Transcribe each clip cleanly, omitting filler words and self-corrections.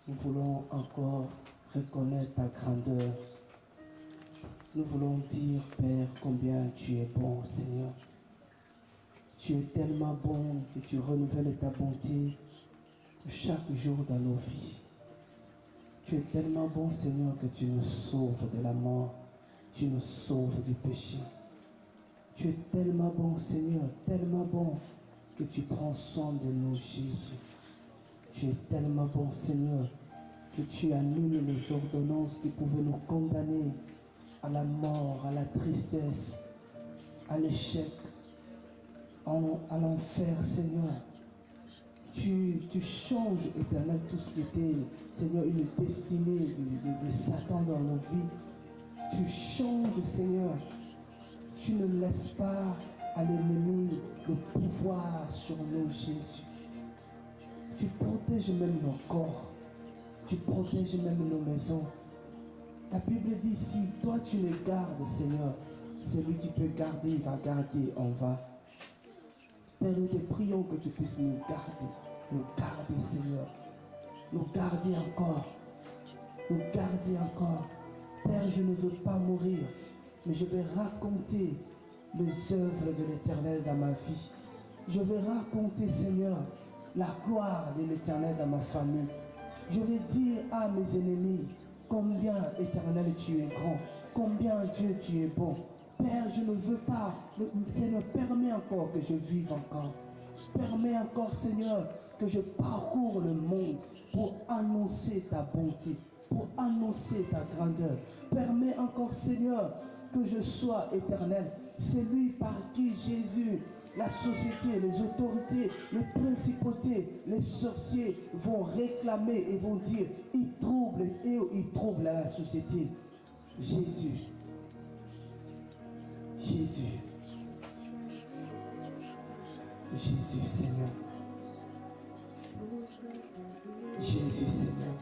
Nous voulons encore reconnaître ta grandeur. Nous voulons dire, Père, combien tu es bon, Seigneur. Tu es tellement bon que tu renouvelles ta bonté chaque jour dans nos vies. Tu es tellement bon, Seigneur, que tu nous sauves de la mort. Tu nous sauves du péché. Tu es tellement bon, Seigneur, tellement bon que tu prends soin de nous, Jésus. Tu es tellement bon, Seigneur, que tu annules les ordonnances qui pouvaient nous condamner à la mort, à la tristesse, à l'échec, à l'enfer, Seigneur. Tu changes, Éternel, tout ce qui était, Seigneur, une destinée de Satan dans nos vies. Tu changes, Seigneur. Tu ne laisses pas à l'ennemi le pouvoir sur nous, Jésus. Tu protèges même nos corps. Tu protèges même nos maisons. La Bible dit, si toi tu les gardes, Seigneur, celui qui peut garder, il va garder, on va. Père, nous te prions que tu puisses nous garder, Seigneur. Nous garder encore. Nous garder encore. Père, je ne veux pas mourir, mais je vais raconter les œuvres de l'Éternel dans ma vie. Je vais raconter, Seigneur, la gloire de l'Éternel dans ma famille. Je vais dire à mes ennemis combien, Éternel, tu es grand, combien, Dieu, tu es bon. Père, je ne veux pas, Seigneur, permets encore que je vive encore. Permets encore, Seigneur, que je parcours le monde pour annoncer ta bonté, pour annoncer ta grandeur. Permets encore, Seigneur, que je sois, Éternel, celui par qui Jésus, la société, les autorités, les principautés, les sorciers vont réclamer et vont dire, ils troublent la société. Jésus. Jésus. Jésus, Seigneur. Jésus, Seigneur.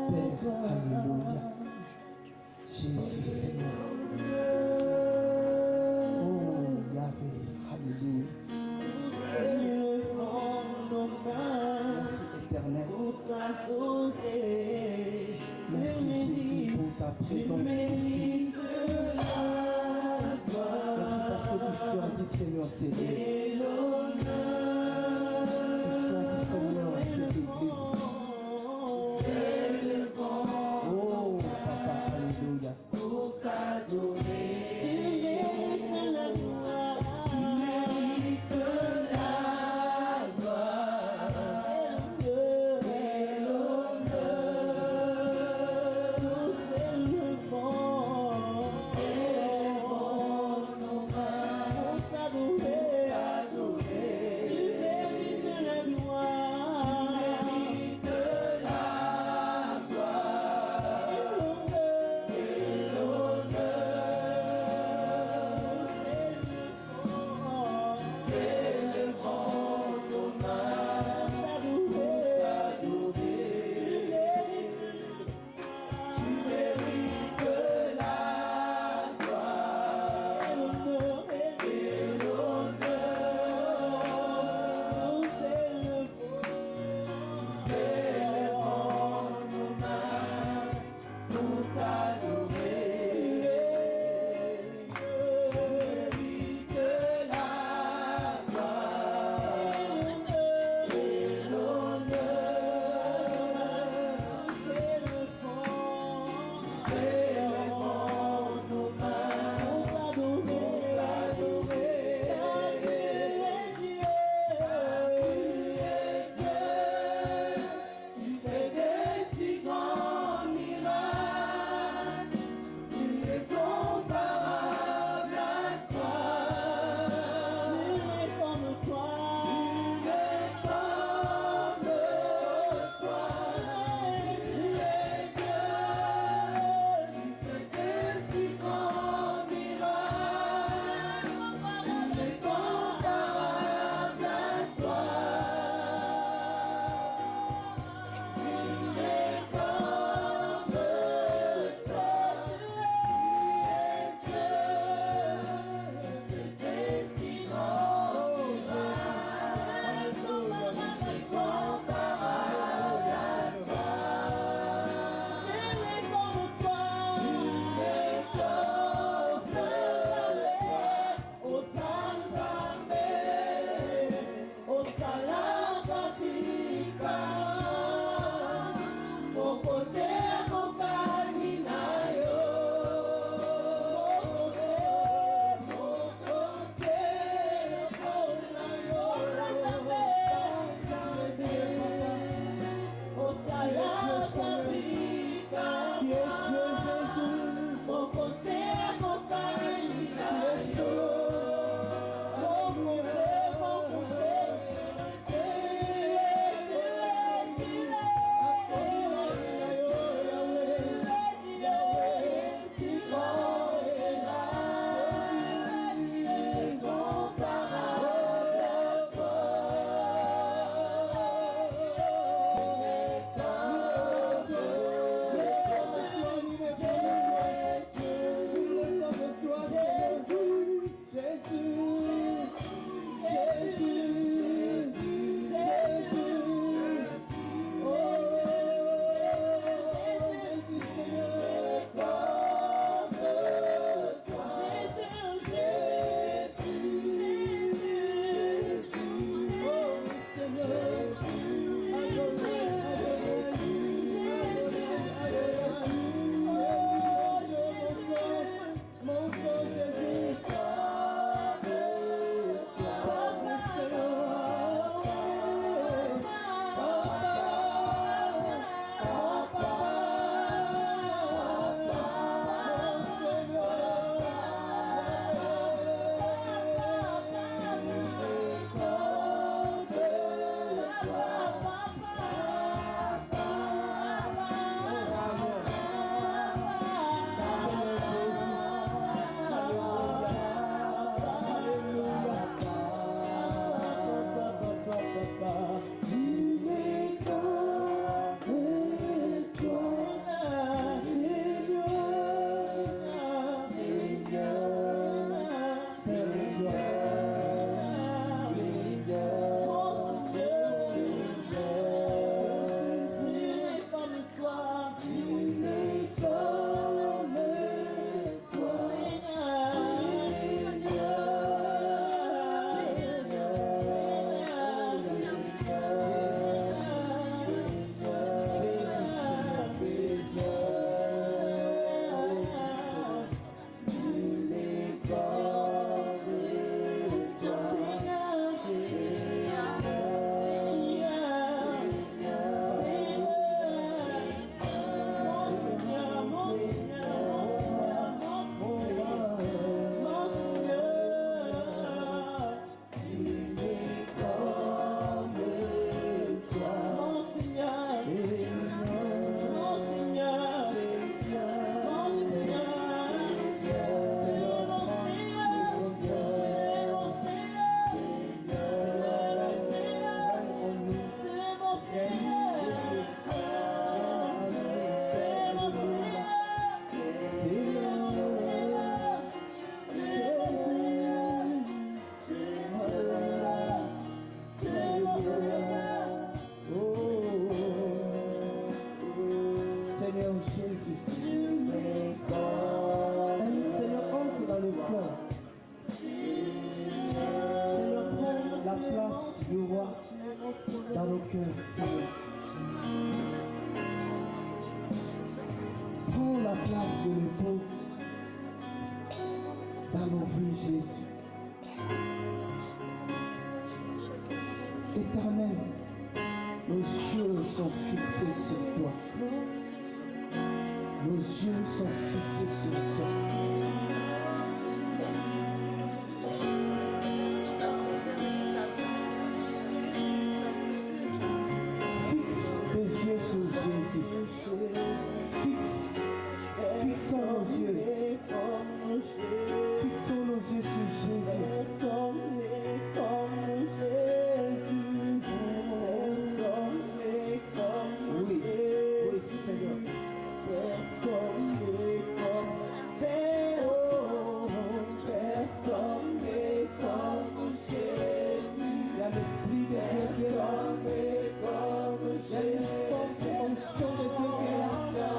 Père, alléluia. Jésus, Seigneur. Oh, Yahvé, alléluia. Merci, Éternel. Merci, Jésus, pour ta présence ici. Merci parce que tu choisis, Seigneur, s'aider. Tu choisis, Seigneur, cette église. Oh, Papa, alléluia. Pour t'adorer. place du roi dans nos cœurs, Seigneur. Prends la place de l'époux dans nos vies, Jésus. Éternel, nos yeux sont fixés sur toi. Nos yeux sont fixés sur toi. Fixe tes yeux sur Jésus. Fixons nos yeux. Fixons nos yeux sur Jésus. Oui, oui, Seigneur. Personne n'est comme Jésus. Il y a l'Esprit de Dieu qui est là. Il y a une force et une onction de Dieu qui est là.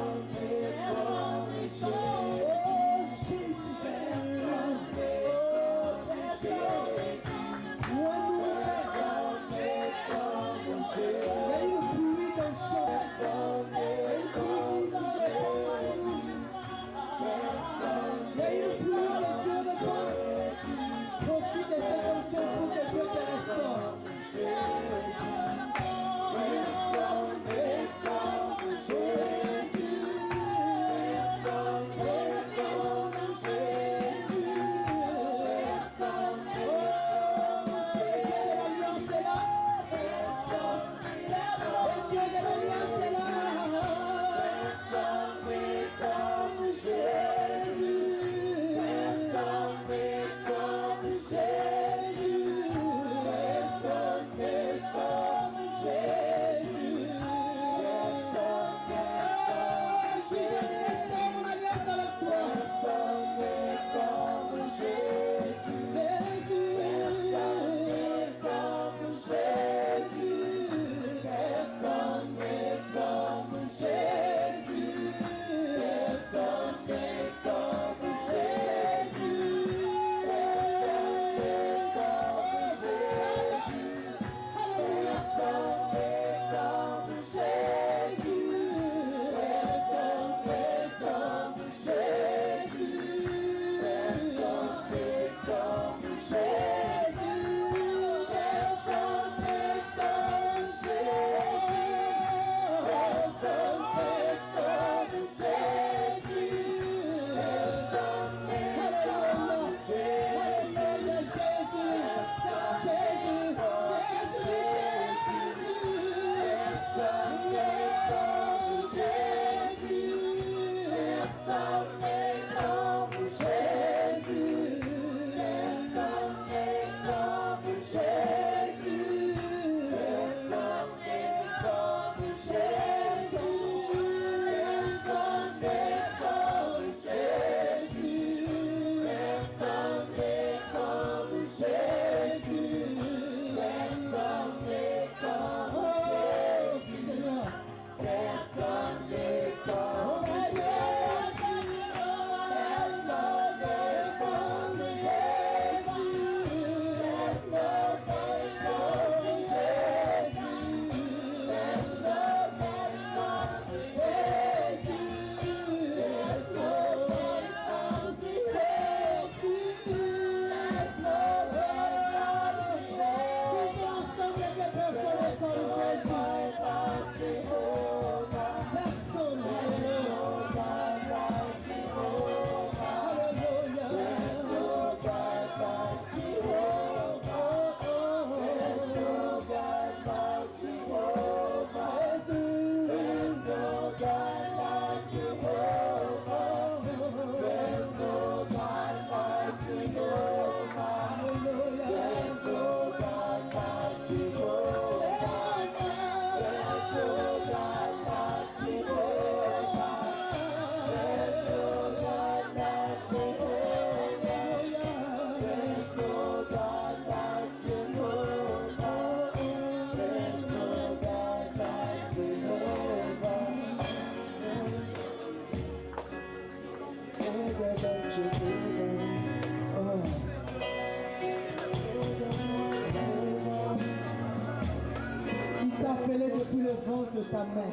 depuis le ventre de ta mère.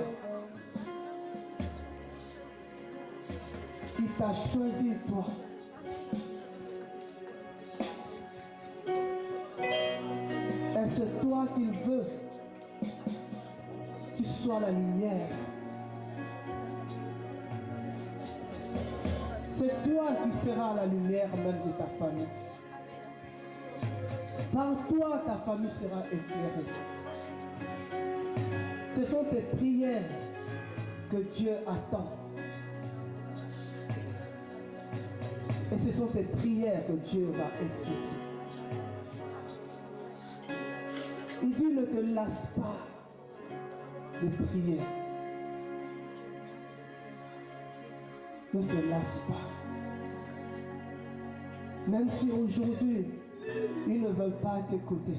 Il t'a choisi, toi. Et c'est toi qu'il veut que tu sois la lumière. C'est toi qui seras la lumière même de ta famille. Par toi, ta famille sera éclairée. Ce sont tes prières que Dieu attend. Et ce sont tes prières que Dieu va exaucer. Il dit ne te lasse pas de prier. Ne te lasse pas. Même si aujourd'hui, ils ne veulent pas t'écouter.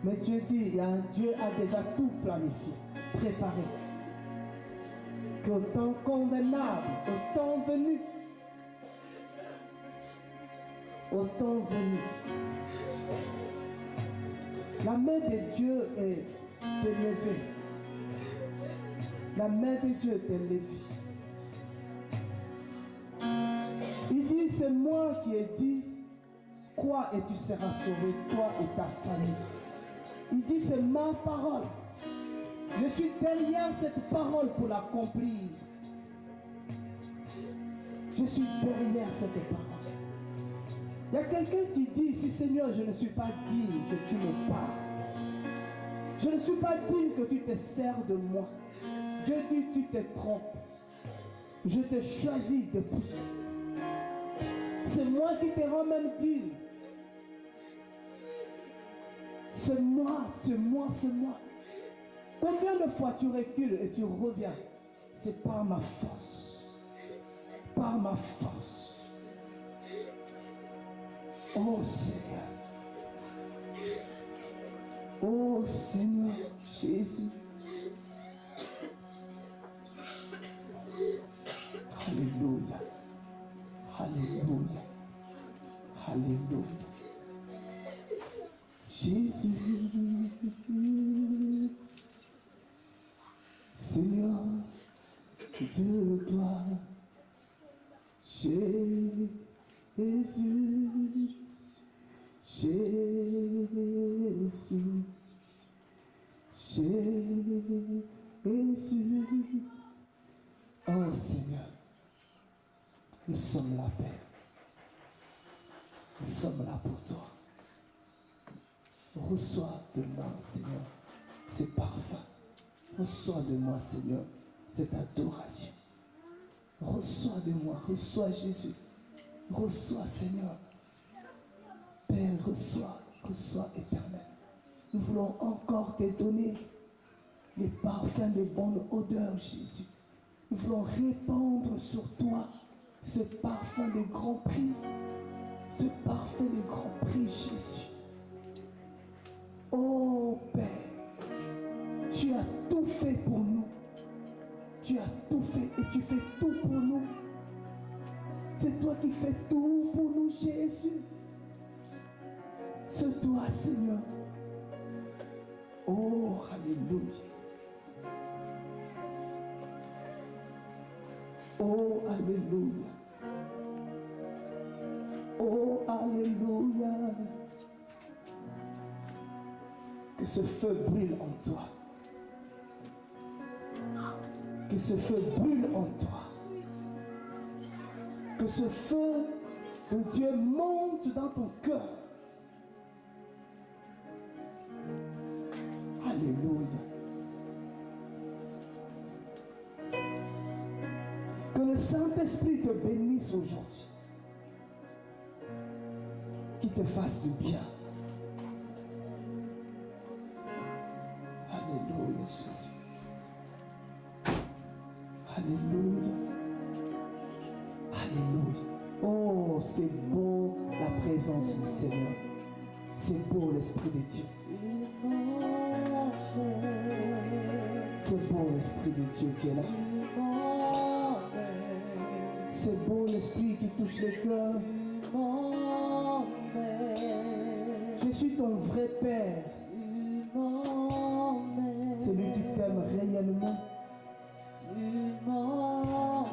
Mais Dieu dit, Dieu a déjà tout planifié, préparé. Qu'au temps convenable, au temps venu, la main de Dieu est élevée. La main de Dieu est élevée. Il dit, c'est moi qui ai dit, crois et tu seras sauvé, toi et ta famille. Il dit, c'est ma parole. Je suis derrière cette parole pour l'accomplir. Je suis derrière cette parole. Il y a quelqu'un qui dit ici, Seigneur, je ne suis pas digne que tu me parles. Je ne suis pas digne que tu te sers de moi. Dieu dit, tu te trompes. Je te choisis depuis. C'est moi qui te rends même digne. C'est moi, c'est moi, c'est moi. Combien de fois tu recules et tu reviens? C'est par ma force. Par ma force. Oh Seigneur. Oh Seigneur Jésus. Alléluia. Alléluia. Alléluia. Jésus. Seigneur de gloire. Jésus. Jésus, Jésus. Oh Seigneur, nous sommes là, Père. Nous sommes là pour toi. Reçois de moi, Seigneur, ces parfums. Reçois de moi, Seigneur, cette adoration. Reçois de moi, reçois Jésus. Reçois, Seigneur. Père, reçois, reçois éternel. Nous voulons encore te donner les parfums de bonne odeur, Jésus. Nous voulons répandre sur toi ce parfum de grand prix. Ce parfum de grand prix, Jésus. Oh Père, tu as tout fait pour nous. Tu as tout fait et tu fais tout pour nous. C'est toi qui fais tout pour nous, Jésus. C'est toi, Seigneur. Oh, alléluia. Oh, alléluia. Oh, alléluia. Que ce feu brûle en toi. Que ce feu brûle en toi. Que ce feu de Dieu monte dans ton cœur. Alléluia. Que le Saint-Esprit te bénisse aujourd'hui. Qu'il te fasse du bien. Alléluia, Jésus. Alléluia. Alléluia. Oh, c'est beau la présence du Seigneur. C'est beau l'Esprit de Dieu. C'est beau l'Esprit de Dieu qui est là. C'est beau l'Esprit qui touche les cœurs. Je suis ton vrai Père. celui qui t'aime réellement. Tu m'emmènes,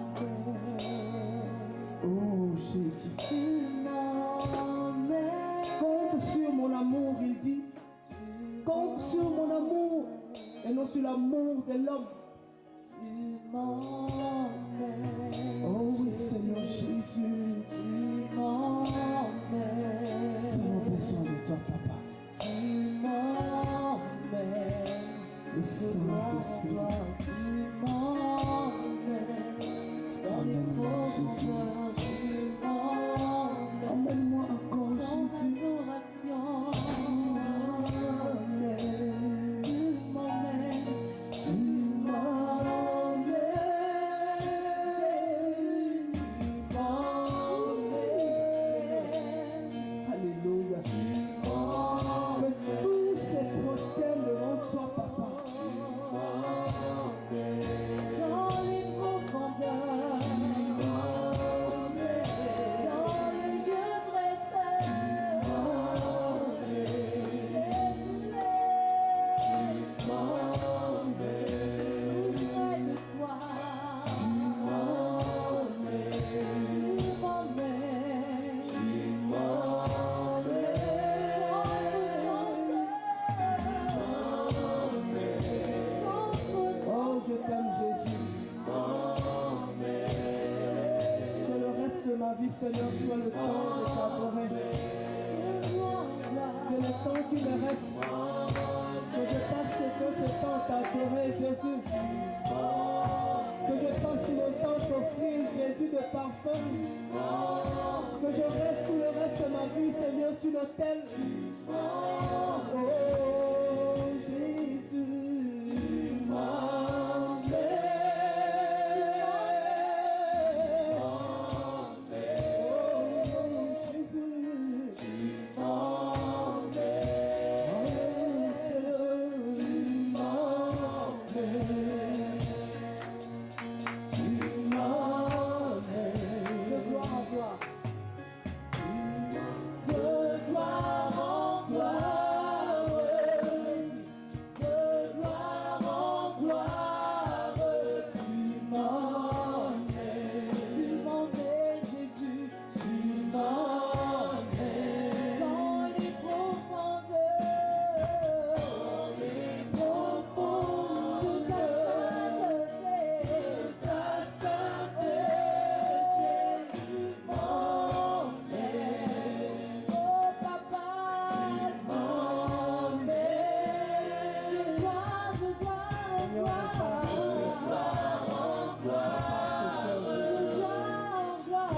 Oh Jésus. tu m'emmènes, Compte sur mon amour, il dit. Compte sur mon amour et non sur l'amour de l'homme. tu m'emmènes, Oh oui, Seigneur Jésus. tu m'emmènes, Nous avons besoin de toi, Papa. tu m'emmènes, Le Saint-Esprit. tu m'emmènes, dans les Emmène-moi, Jésus. profondeurs, tu m'emmènes, Emmène-moi encore, dans Jésus. l'adoration, Amen. tu m'emmènes, Tu m'emmènes. Jésus, tu m'emmènes, Alléluia. Que tous se prosternent devant toi, Papa. dans les profondeurs, dans les lieux très saints, Jésus est près de toi, tu m'emmènes, Oh, je t'aime, Jésus. Que le reste de ma vie, Seigneur, soit le temps de t'adorer. Que le temps qui me reste, que je passe ce temps à t'adorer, Jésus. Que je passe mon temps à t'offrir, Jésus, de parfum. Que je reste tout le reste de ma vie, Seigneur, sur l'autel. Oh, Jésus, de gloire en gloire, de gloire en gloire, tu m'emmènes, Jésus, tu m'emmènes dans les profondeurs de ta sainteté, tu m'emmènes. Oh papa, tu m'emmènes de gloire en gloire, de gloire en gloire, de gloire en gloire.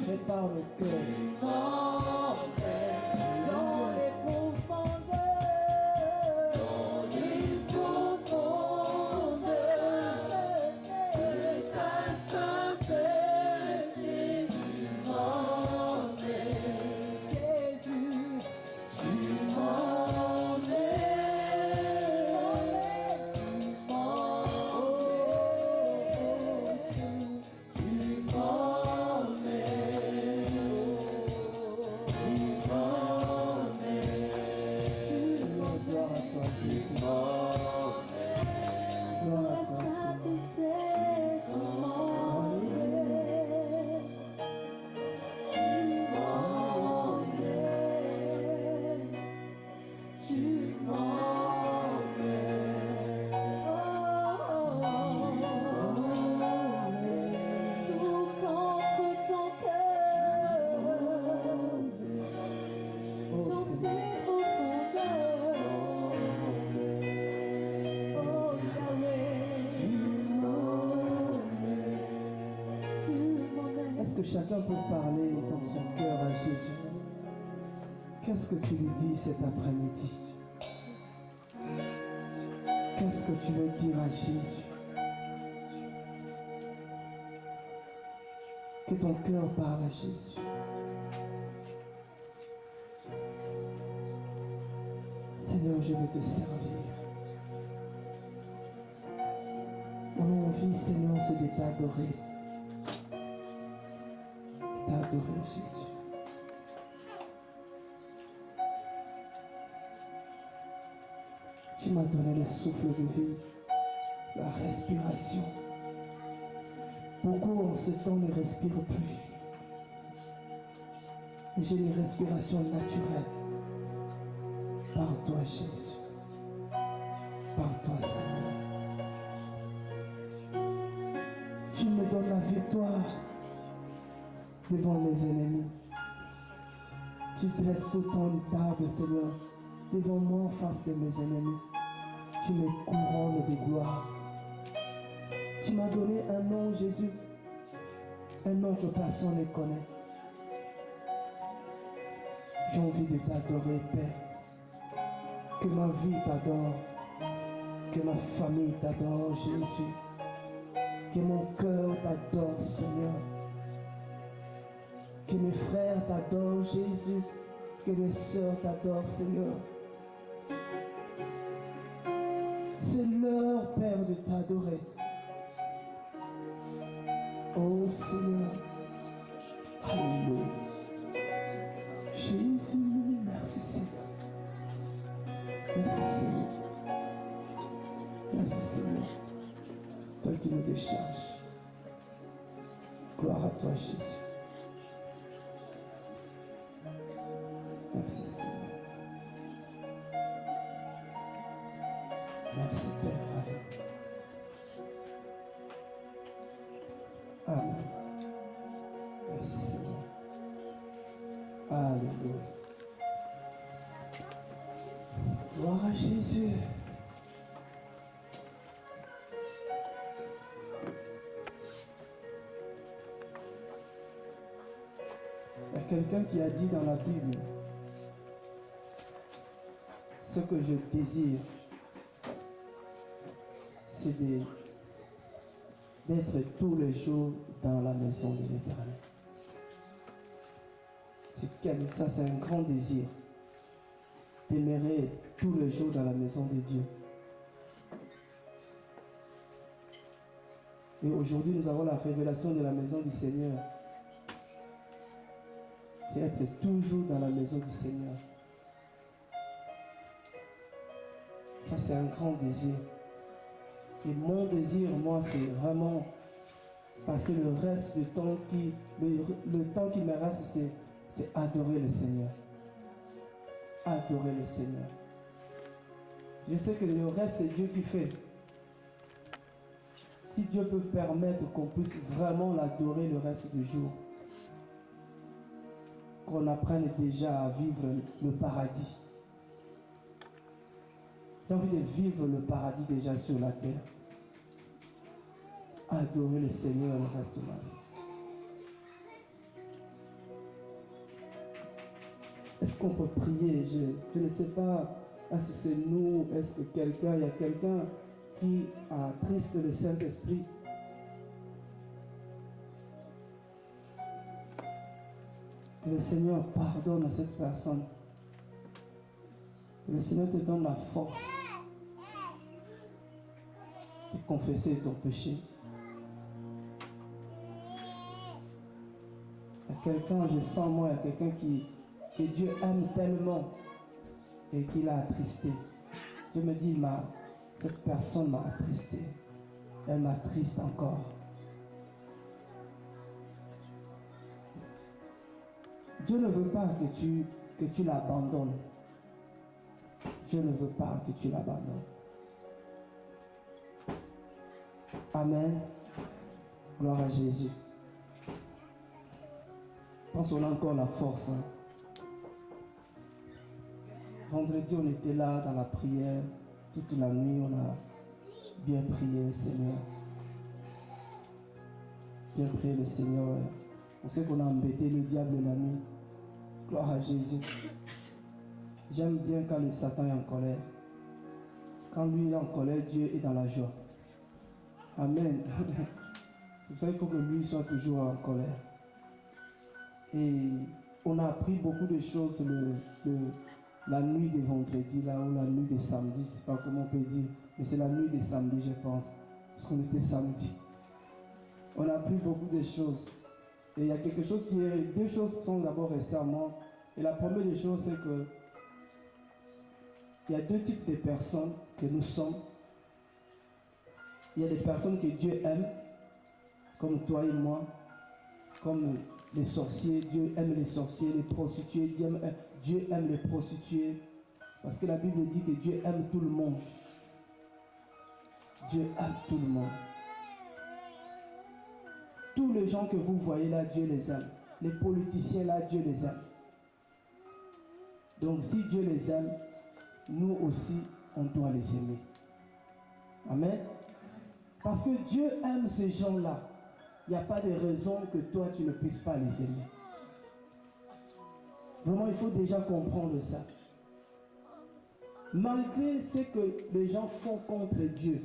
Prépare le cœur, Seigneur. Dans les profondeurs de ta sainteté, tu m'emmènes, Jésus, tu m'emmènes, tu Seigneur, gloire à toi, Jésus. Gloire à toi, Seigneur. Oh, Seigneur. Est-ce que chacun peut parler dans son cœur à Jésus? Qu'est-ce que tu lui dis cet après-midi? Qu'est-ce que tu veux dire à Jésus? Que ton cœur parle à Jésus. Seigneur, je veux te servir. Mon envie, Seigneur, c'est de t'adorer. T'adorer, Jésus. Tu m'as donné le souffle de vie, la respiration. Beaucoup en ce temps ne respirent plus. Et j'ai une respiration naturelle. Par toi, Jésus. Par toi, Seigneur. Tu me donnes la victoire devant mes ennemis. Tu dresses tout ton table, Seigneur, devant moi en face de mes ennemis. Tu me couronnes de gloire. Tu m'as donné un nom, Jésus, un nom que personne ne connaît. J'ai envie de t'adorer, Père. Que ma vie t'adore, que ma famille t'adore, Jésus. Que mon cœur t'adore, Seigneur. Que mes frères t'adorent, Jésus. Que mes sœurs t'adorent, Seigneur. C'est l'heure, Père, de t'adorer. Oh Seigneur. Alléluia. Jésus, merci Seigneur. Merci Seigneur. Merci Seigneur. Toi qui nous décharges. Gloire à toi, Jésus. Merci Seigneur. Merci Père. Amen. Merci Seigneur. Alléluia. Gloire à Jésus. Il y a quelqu'un qui a dit dans la Bible, ce que je désire, c'est d'être tous les jours dans la maison de l'Éternel. Ça, c'est un grand désir, d'aimer tous les jours dans la maison de Dieu. Et aujourd'hui, nous avons la révélation de la maison du Seigneur. C'est être toujours dans la maison du Seigneur. Ça, c'est un grand désir. Et mon désir, moi, c'est vraiment passer le reste du temps le temps qui me reste, c'est adorer le Seigneur. Adorer le Seigneur. Je sais que le reste, c'est Dieu qui fait. Si Dieu peut permettre qu'on puisse vraiment l'adorer le reste du jour, qu'on apprenne déjà à vivre le paradis. J'ai envie de vivre le paradis déjà sur la terre. Adorer le Seigneur le reste de ma vie. Est-ce qu'on peut prier? Je ne sais pas. Est-ce que c'est nous? Est-ce que il y a quelqu'un qui attriste le Saint-Esprit? Que le Seigneur pardonne à cette personne. Que le Seigneur te donne la force de confesser ton péché. Il y a quelqu'un, je sens moi, il y a quelqu'un que Dieu aime tellement et qui l'a attristé. Dieu me dit, cette personne m'a attristé. Elle m'attriste encore. Dieu ne veut pas que tu l'abandonnes. Dieu ne veut pas que tu l'abandonnes. Amen. Gloire à Jésus. Pense qu'on a encore la force. Vendredi, on était là dans la prière. Toute la nuit, on a bien prié le Seigneur. Bien prié le Seigneur. On sait qu'on a embêté le diable la nuit. Gloire à Jésus. J'aime bien quand le Satan est en colère. Quand lui est en colère, Dieu est dans la joie. Amen. C'est pour ça qu'il faut que lui soit toujours en colère. Et on a appris beaucoup de choses la nuit de vendredi, là, ou la nuit de samedi, je ne sais pas comment on peut dire, mais c'est la nuit de samedi, je pense, parce qu'on était samedi. On a appris beaucoup de choses. Et il y a deux choses qui sont d'abord restées à moi. Et la première des choses, c'est que il y a deux types de personnes que nous sommes. Il y a des personnes que Dieu aime, comme toi et moi, comme les sorciers. Dieu aime les sorciers, les prostituées. Dieu aime les prostituées. Parce que la Bible dit que Dieu aime tout le monde. Dieu aime tout le monde. Tous les gens que vous voyez là, Dieu les aime. Les politiciens là, Dieu les aime. Donc si Dieu les aime, nous aussi, on doit les aimer. Amen. Parce que Dieu aime ces gens-là. Il n'y a pas de raison que toi, tu ne puisses pas les aimer. Vraiment, il faut déjà comprendre ça. Malgré ce que les gens font contre Dieu,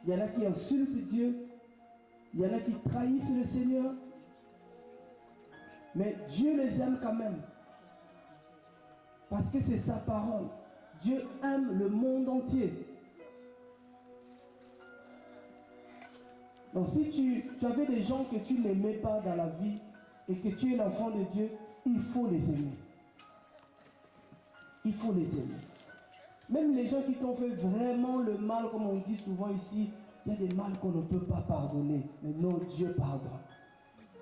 il y en a qui insultent Dieu, il y en a qui trahissent le Seigneur, mais Dieu les aime quand même. Parce que c'est sa parole. Dieu aime le monde entier. Donc si tu avais des gens que tu n'aimais pas dans la vie et que tu es l'enfant de Dieu, il faut les aimer. Il faut les aimer. Même les gens qui t'ont fait vraiment le mal, comme on dit souvent ici, il y a des mal qu'on ne peut pas pardonner. Mais non, Dieu pardonne.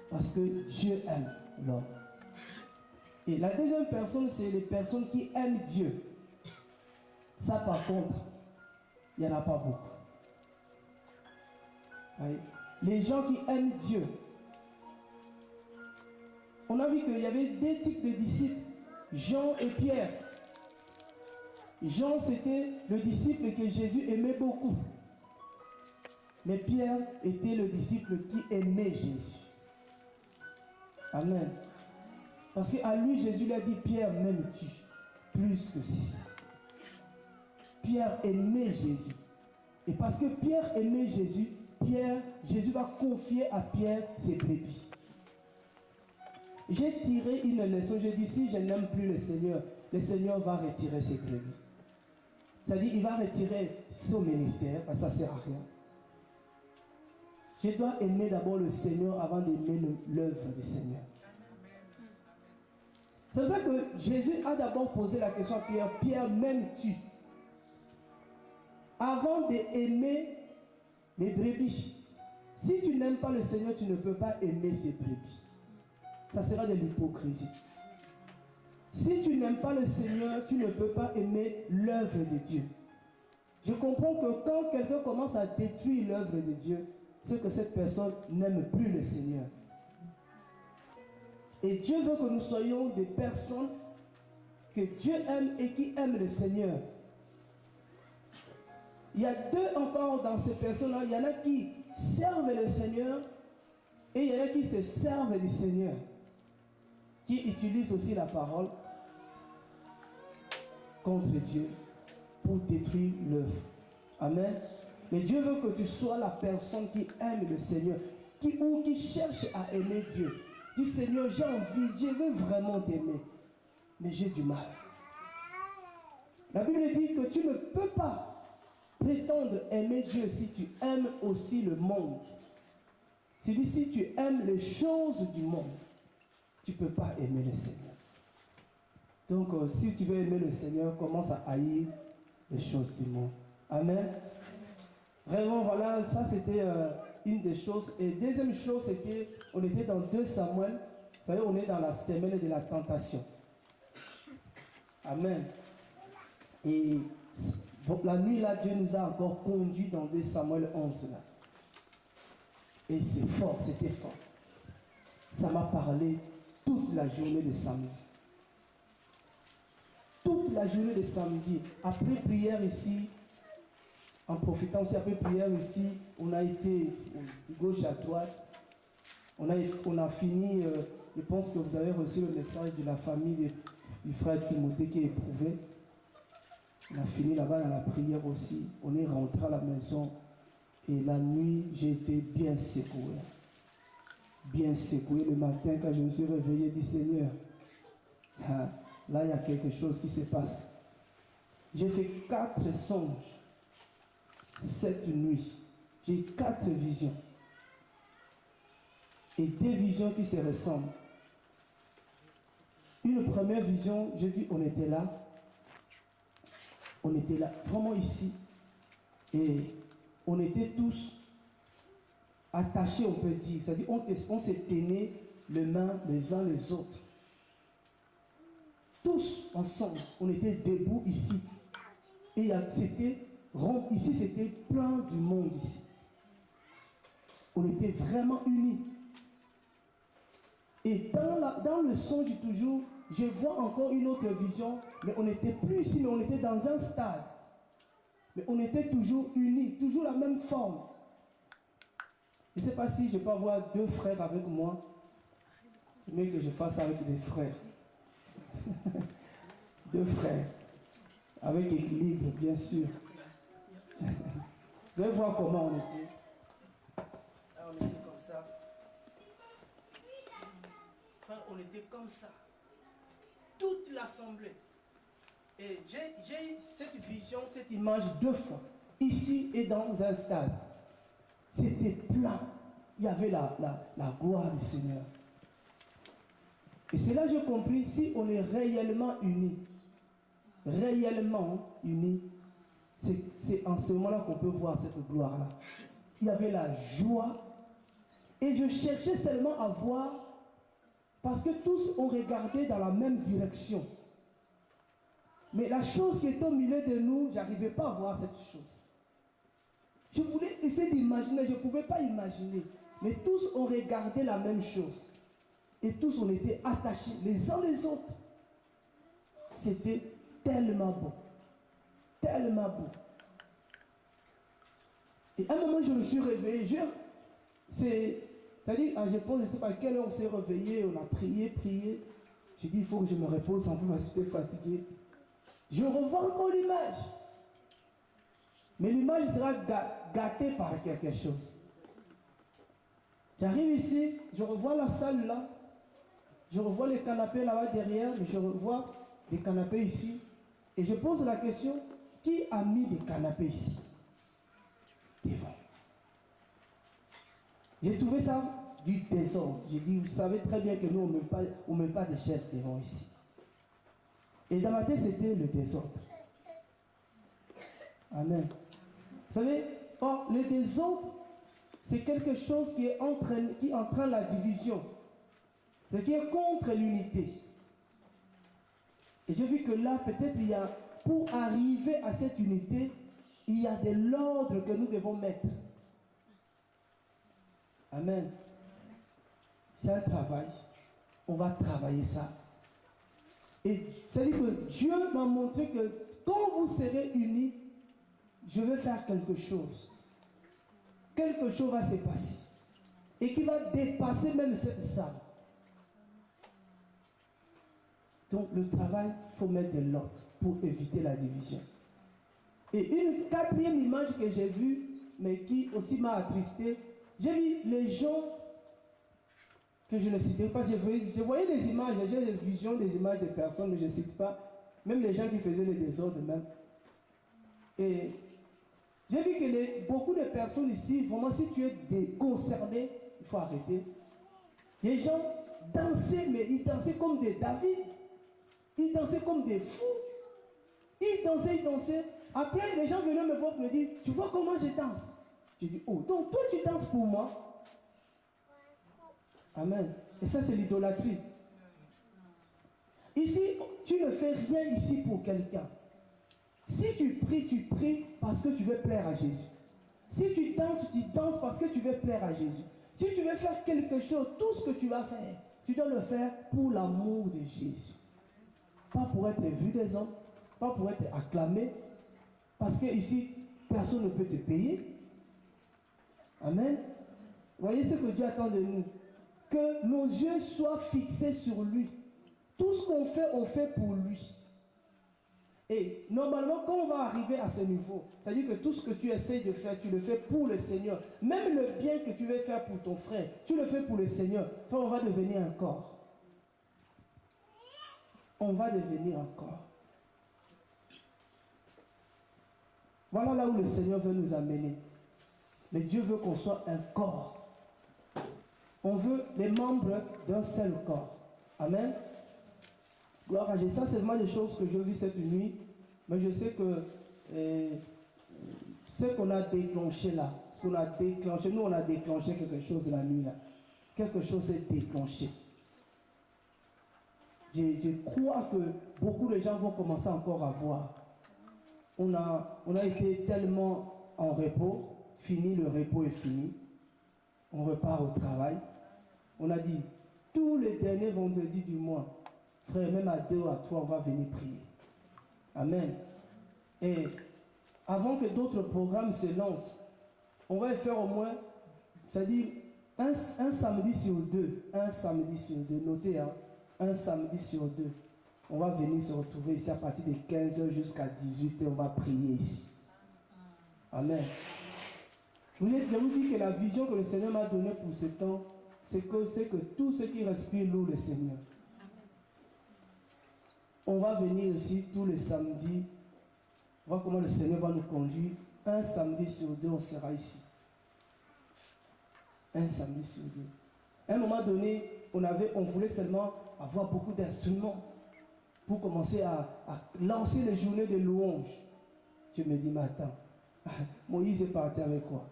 Parce que Dieu aime l'homme. Et la deuxième personne, c'est les personnes qui aiment Dieu. Ça, par contre, il n'y en a pas beaucoup. Voyez? Les gens qui aiment Dieu. On a vu qu'il y avait deux types de disciples, Jean et Pierre. Jean, c'était le disciple que Jésus aimait beaucoup. Mais Pierre était le disciple qui aimait Jésus. Amen. Parce qu'à lui, Jésus lui a dit, Pierre, m'aimes-tu plus que ceci? Pierre aimait Jésus. Et parce que Pierre aimait Jésus, Jésus va confier à Pierre ses brebis. J'ai tiré une leçon, j'ai dit, si je n'aime plus le Seigneur va retirer ses brebis. C'est-à-dire, il va retirer son ministère, parce que ça ne sert à rien. Je dois aimer d'abord le Seigneur avant d'aimer l'œuvre du Seigneur. C'est pour ça que Jésus a d'abord posé la question à Pierre, Pierre, m'aimes-tu? Avant d'aimer les brebis. Si tu n'aimes pas le Seigneur, tu ne peux pas aimer ses brebis. Ça sera de l'hypocrisie. Si tu n'aimes pas le Seigneur, tu ne peux pas aimer l'œuvre de Dieu. Je comprends que quand quelqu'un commence à détruire l'œuvre de Dieu, c'est que cette personne n'aime plus le Seigneur. Et Dieu veut que nous soyons des personnes que Dieu aime et qui aiment le Seigneur. Il y a deux encore dans ces personnes-là. Il y en a qui servent le Seigneur et il y en a qui se servent du Seigneur, qui utilisent aussi la parole contre Dieu pour détruire l'œuvre. Amen. Mais Dieu veut que tu sois la personne qui aime le Seigneur, qui cherche à aimer Dieu. Dis, Seigneur, j'ai envie, je veux vraiment t'aimer, mais j'ai du mal. La Bible dit que tu ne peux pas prétendre aimer Dieu si tu aimes aussi le monde. C'est-à-dire, si tu aimes les choses du monde, tu ne peux pas aimer le Seigneur. Donc, si tu veux aimer le Seigneur, commence à haïr les choses du monde. Amen. Vraiment, voilà, ça c'était une des choses. Et deuxième chose, c'était, on était dans 2 Samuel. Vous savez, on est dans la semaine de la tentation. Amen. Et la nuit là, Dieu nous a encore conduits dans 2 Samuel 11 là. Et c'est fort, c'était fort. Ça m'a parlé toute la journée de samedi. Toute la journée de samedi. Après prière ici, en profitant aussi après prière ici, on a été de gauche à droite. On a fini, je pense que vous avez reçu le message de la famille du frère Timothée qui est éprouvé. On a fini là-bas dans la prière aussi. On est rentré à la maison. Et la nuit, j'ai été bien secoué. Bien secoué. Le matin, quand je me suis réveillé, j'ai dit, Seigneur, là, il y a quelque chose qui se passe. J'ai fait 4 songes cette nuit. J'ai eu 4 visions. Et 2 visions qui se ressemblent. Une première vision, j'ai vu, on était là. On était là, vraiment ici. Et on était tous attachés, on peut dire. C'est-à-dire, on se tenait les mains les uns les autres. Tous ensemble, on était debout ici. Et c'était rond, ici, c'était plein du monde ici. On était vraiment unis. Et dans le songe toujours, je vois encore une autre vision, mais on n'était plus ici, mais on était dans un stade. Mais on était toujours unis, toujours la même forme. Je ne sais pas si je peux avoir 2 frères avec moi. C'est mieux que je fasse avec des frères. 2 frères. Avec équilibre, bien sûr. Vous allez voir comment on était. On était comme ça. Enfin, on était comme ça. Toute l'assemblée. Et j'ai eu cette vision, cette image 2 fois. Ici et dans un stade. C'était plein. Il y avait la gloire du Seigneur. Et c'est là que j'ai compris, si on est réellement unis, c'est en ce moment-là qu'on peut voir cette gloire-là. Il y avait la joie. Et je cherchais seulement à voir, parce que tous ont regardé dans la même direction. Mais la chose qui est au milieu de nous, je n'arrivais pas à voir cette chose. Je voulais essayer d'imaginer, je ne pouvais pas imaginer. Mais tous ont regardé la même chose. Et tous on était attachés les uns les autres. C'était tellement beau. Tellement beau. Et à un moment, je me suis réveillé. C'est-à-dire, je pense, je ne sais pas à quelle heure on s'est réveillé, on a prié. J'ai dit, il faut que je me repose un peu parce que j'étais fatigué. Je revois encore l'image. Mais l'image sera gâtée par quelque chose. J'arrive ici, je revois la salle là. Je revois les canapés là-bas derrière, mais je revois des canapés ici. Et je pose la question, qui a mis des canapés ici? Devant. J'ai trouvé ça du désordre. J'ai dit, vous savez très bien que nous, on ne met pas de chaises devant ici. Et dans ma tête, c'était le désordre. Amen. Vous savez, le désordre, c'est quelque chose qui entraîne la division. Qui est contre l'unité. Et j'ai vu que là, peut-être pour arriver à cette unité, il y a de l'ordre que nous devons mettre. Amen. C'est un travail. On va travailler ça. Et c'est-à-dire que Dieu m'a montré que quand vous serez unis, je vais faire quelque chose. Quelque chose va se passer. Et qui va dépasser même cette salle. Donc le travail, il faut mettre de l'ordre pour éviter la division. Et une 4e image que j'ai vue, mais qui aussi m'a attristé, j'ai vu les gens que je ne citais pas, je voyais des images, j'ai des visions, des images de personnes, mais je ne cite pas, même les gens qui faisaient les désordres même. Et j'ai vu que beaucoup de personnes ici, vraiment si tu es concerné, il faut arrêter. Les gens dansaient, mais ils dansaient comme des David. Ils dansaient comme des fous. Ils dansaient. Après, les gens venaient me voir et me dire, tu vois comment je danse? J'ai dit, oh, donc toi tu danses pour moi? Amen. Et ça, c'est l'idolâtrie. Ici, tu ne fais rien ici pour quelqu'un. Si tu pries parce que tu veux plaire à Jésus. Si tu danses parce que tu veux plaire à Jésus. Si tu veux faire quelque chose, tout ce que tu vas faire, tu dois le faire pour l'amour de Jésus. Pas pour être vu des hommes, pas pour être acclamé, parce que ici, personne ne peut te payer. Amen. Voyez ce que Dieu attend de nous. Que nos yeux soient fixés sur lui. Tout ce qu'on fait, on fait pour lui. Et normalement, quand on va arriver à ce niveau, c'est-à-dire que tout ce que tu essaies de faire, tu le fais pour le Seigneur. Même le bien que tu veux faire pour ton frère, tu le fais pour le Seigneur. Enfin, on va devenir un corps. On va devenir un corps. Voilà là où le Seigneur veut nous amener. Mais Dieu veut qu'on soit un corps. On veut les membres d'un seul corps. Amen. Gloire à Dieu. Ça, c'est vraiment des choses que je vis cette nuit. Mais je sais que ce qu'on a déclenché là, nous on a déclenché quelque chose la nuit là. Quelque chose s'est déclenché. Je crois que beaucoup de gens vont commencer encore à voir. On a été tellement en repos, le repos est fini. On repart au travail. On a dit, tous les derniers vendredis du mois, frère, même à 2 ou à 3, on va venir prier. Amen. Et avant que d'autres programmes se lancent, on va faire au moins, c'est-à-dire un samedi sur 2. Un samedi sur 2, notez, hein, un samedi sur 2. On va venir se retrouver ici à partir de 15h jusqu'à 18h, on va prier ici. Amen. Je vous dis que la vision que le Seigneur m'a donnée pour ce temps, c'est que tous ceux qui respirent louent le Seigneur. On va venir ici tous les samedis, voir comment le Seigneur va nous conduire. Un samedi sur 2, on sera ici. Un samedi sur 2. À un moment donné, on voulait seulement avoir beaucoup d'instruments pour commencer à lancer les journées de louange. Dieu me dit, mais attends, Moïse est parti avec quoi?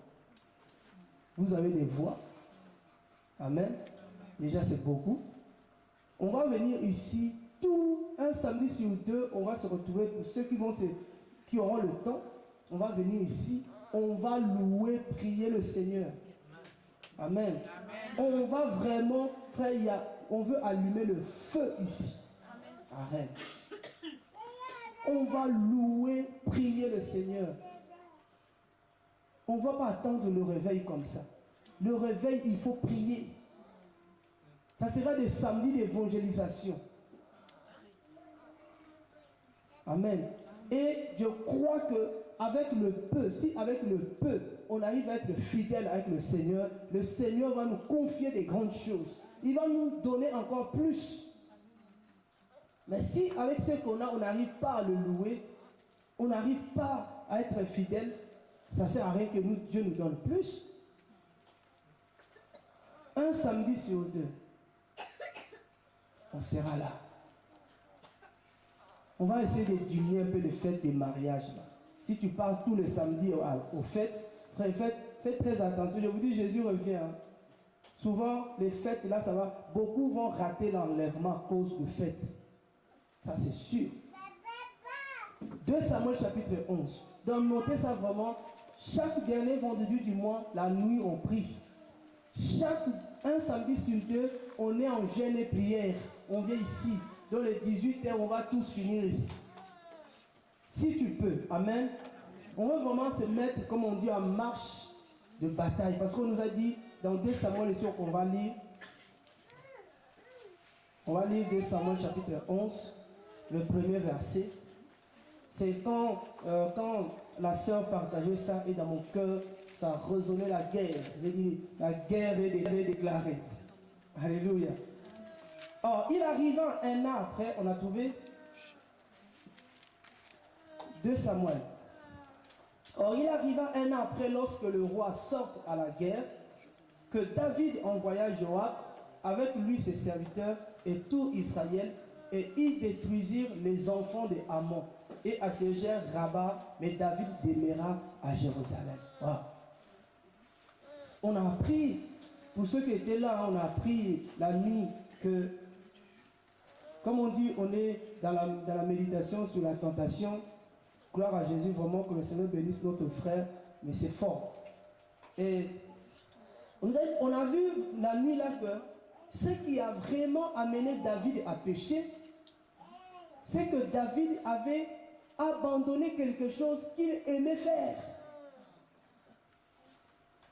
Vous avez des voix. Amen. Déjà, c'est beaucoup. On va venir ici, un samedi sur 2, on va se retrouver pour ceux qui auront le temps. On va venir ici, on va louer, prier le Seigneur. Amen. On va vraiment, frère, on veut allumer le feu ici. Arrête. On va louer, prier le Seigneur. On ne va pas attendre le réveil comme ça. Le réveil, il faut prier. Ça sera des samedis d'évangélisation. Amen. Et je crois que avec le peu, si avec le peu, on arrive à être fidèle avec le Seigneur va nous confier des grandes choses. Il va nous donner encore plus. Mais si avec ce qu'on a, on n'arrive pas à le louer, on n'arrive pas à être fidèle, ça ne sert à rien que Dieu nous donne plus. Un samedi sur 2, on sera là. On va essayer de diminuer un peu les fêtes des mariages. Là. Si tu pars tous les samedis aux fêtes, faites très attention. Je vous dis, Jésus revient. Hein. Souvent, les fêtes, là, ça va. Beaucoup vont rater l'enlèvement à cause de fêtes. Ça, c'est sûr. 2 Samuel chapitre 11. Donc, notez ça vraiment. Chaque dernier vendredi du mois, la nuit, on prie. Un samedi sur 2, on est en jeûne et prière. On vient ici. Dans les 18h, on va tous finir ici. Si tu peux, amen. On va vraiment se mettre, comme on dit, en marche de bataille. Parce qu'on nous a dit, dans 2 Samuel, ici, qu'on va lire. On va lire 2 Samuel chapitre 11, le premier verset. C'est quand la sœur partageait ça, et dans mon cœur, ça résonnait la guerre. J'ai dit, la guerre est déclarée. Alléluia. Or, il arriva un an après, on a trouvé 2 Samuel. Or, il arriva un an après, lorsque le roi sorte à la guerre, que David envoya Joab avec lui ses serviteurs et tout Israël, et ils détruisirent les enfants de Ammon et assiégèrent Rabat, mais David demeura à Jérusalem. Wow. On a appris, pour ceux qui étaient là, on a appris la nuit que, comme on dit, on est dans la méditation sur la tentation. Gloire à Jésus, vraiment que le Seigneur bénisse notre frère, mais c'est fort. Et on a vu la nuit là que ce qui a vraiment amené David à pécher, c'est que David avait abandonné quelque chose qu'il aimait faire.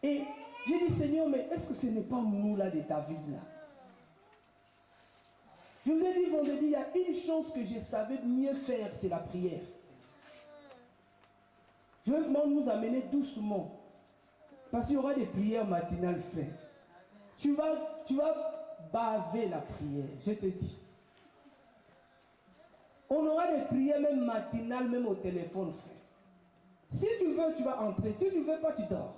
Et j'ai dit, Seigneur, mais est-ce que ce n'est pas nous là de David là? Je vous ai dit vendredi, il y a une chose que je savais mieux faire, c'est la prière. Je vais vraiment nous amener doucement. Parce qu'il y aura des prières matinales faites. Tu vas baver la prière, je te dis. On aura des prières même matinales, même au téléphone, frère. Si tu veux, tu vas entrer. Si tu ne veux pas, tu dors.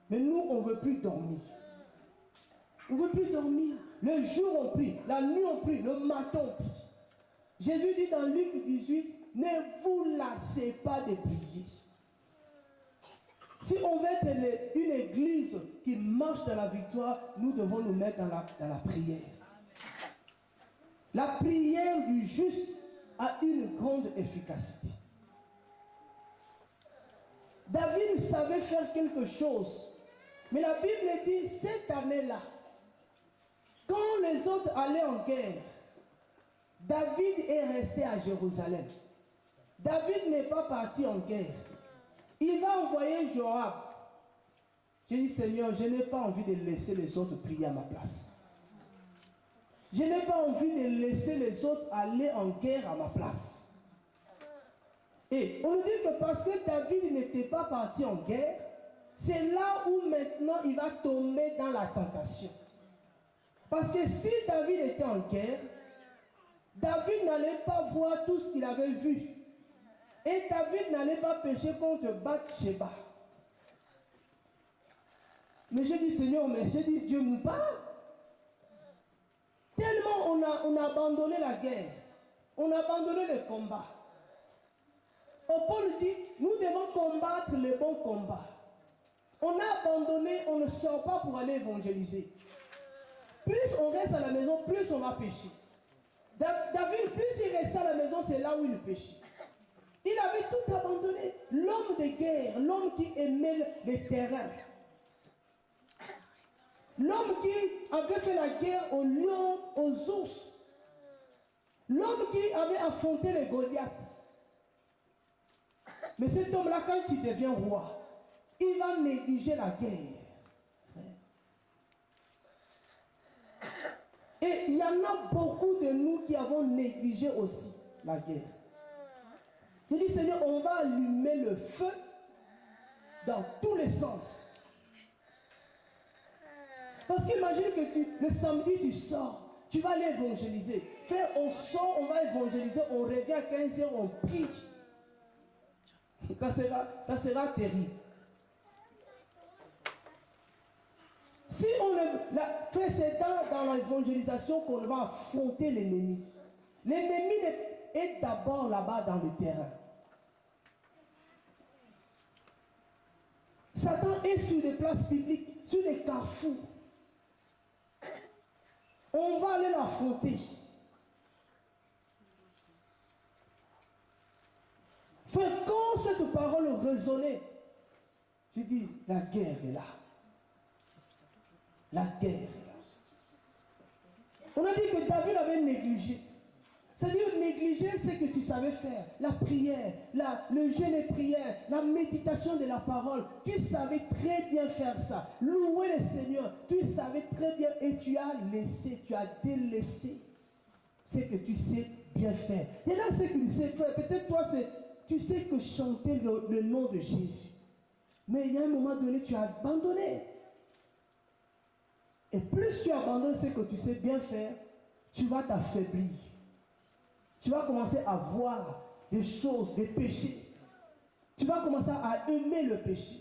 Mais nous, on ne veut plus dormir. On ne veut plus dormir. Le jour, on prie. La nuit, on prie. Le matin, on prie. Jésus dit dans Luc 18, ne vous lassez pas de prier. Si on veut être une église qui marche dans la victoire, nous devons nous mettre dans la prière. La prière du juste a une grande efficacité. David savait faire quelque chose. Mais la Bible dit, cette année-là, quand les autres allaient en guerre, David est resté à Jérusalem. David n'est pas parti en guerre. Il va envoyer Joab. J'ai dit, Seigneur, je n'ai pas envie de laisser les autres prier à ma place. Je n'ai pas envie de laisser les autres aller en guerre à ma place. Et on nous dit que parce que David n'était pas parti en guerre, c'est là où maintenant il va tomber dans la tentation. Parce que si David était en guerre, David n'allait pas voir tout ce qu'il avait vu. Et David n'allait pas pécher contre Bathsheba. Mais j'ai dit, Seigneur, mais j'ai dit, Dieu nous parle. Tellement on a abandonné la guerre. On a abandonné le combat. Paul dit, nous devons combattre le bon combat. On a abandonné, on ne sort pas pour aller évangéliser. Plus on reste à la maison, plus on va pécher. David, plus il restait à la maison, c'est là où il péchait. Il avait tout abandonné. L'homme de guerre, l'homme qui aimait le terrain. L'homme qui avait fait la guerre aux lions, aux ours. L'homme qui avait affronté les Goliaths. Mais cet homme-là, quand il devient roi, il va négliger la guerre. Et il y en a beaucoup de nous qui avons négligé aussi la guerre. Je dis, Seigneur, on va allumer le feu dans tous les sens. Parce qu'imagine que le samedi, tu sors, tu vas aller évangéliser. Frère, on sort, on va évangéliser, on revient à 15h, on prie. Ça sera terrible. Si on frère, c'est dans l'évangélisation qu'on va affronter l'ennemi. L'ennemi est d'abord là-bas dans le terrain. Satan est sur des places publiques, sur des carrefours. On va aller l'affronter. Frère, quand cette parole résonnait, je dis, la guerre est là. La guerre est là. On a dit que David avait négligé. C'est-à-dire négliger ce que tu savais faire. La prière, le jeûne et prière, la méditation de la parole. Tu savais très bien faire ça. Louer le Seigneur. Tu savais très bien et tu as laissé, tu as délaissé ce que tu sais bien faire. Il y en a ce que tu sais faire. Peut-être toi, tu sais que chanter le nom de Jésus. Mais il y a un moment donné, tu as abandonné. Et plus tu abandonnes ce que tu sais bien faire, tu vas t'affaiblir. Tu vas commencer à voir des choses, des péchés. Tu vas commencer à aimer le péché.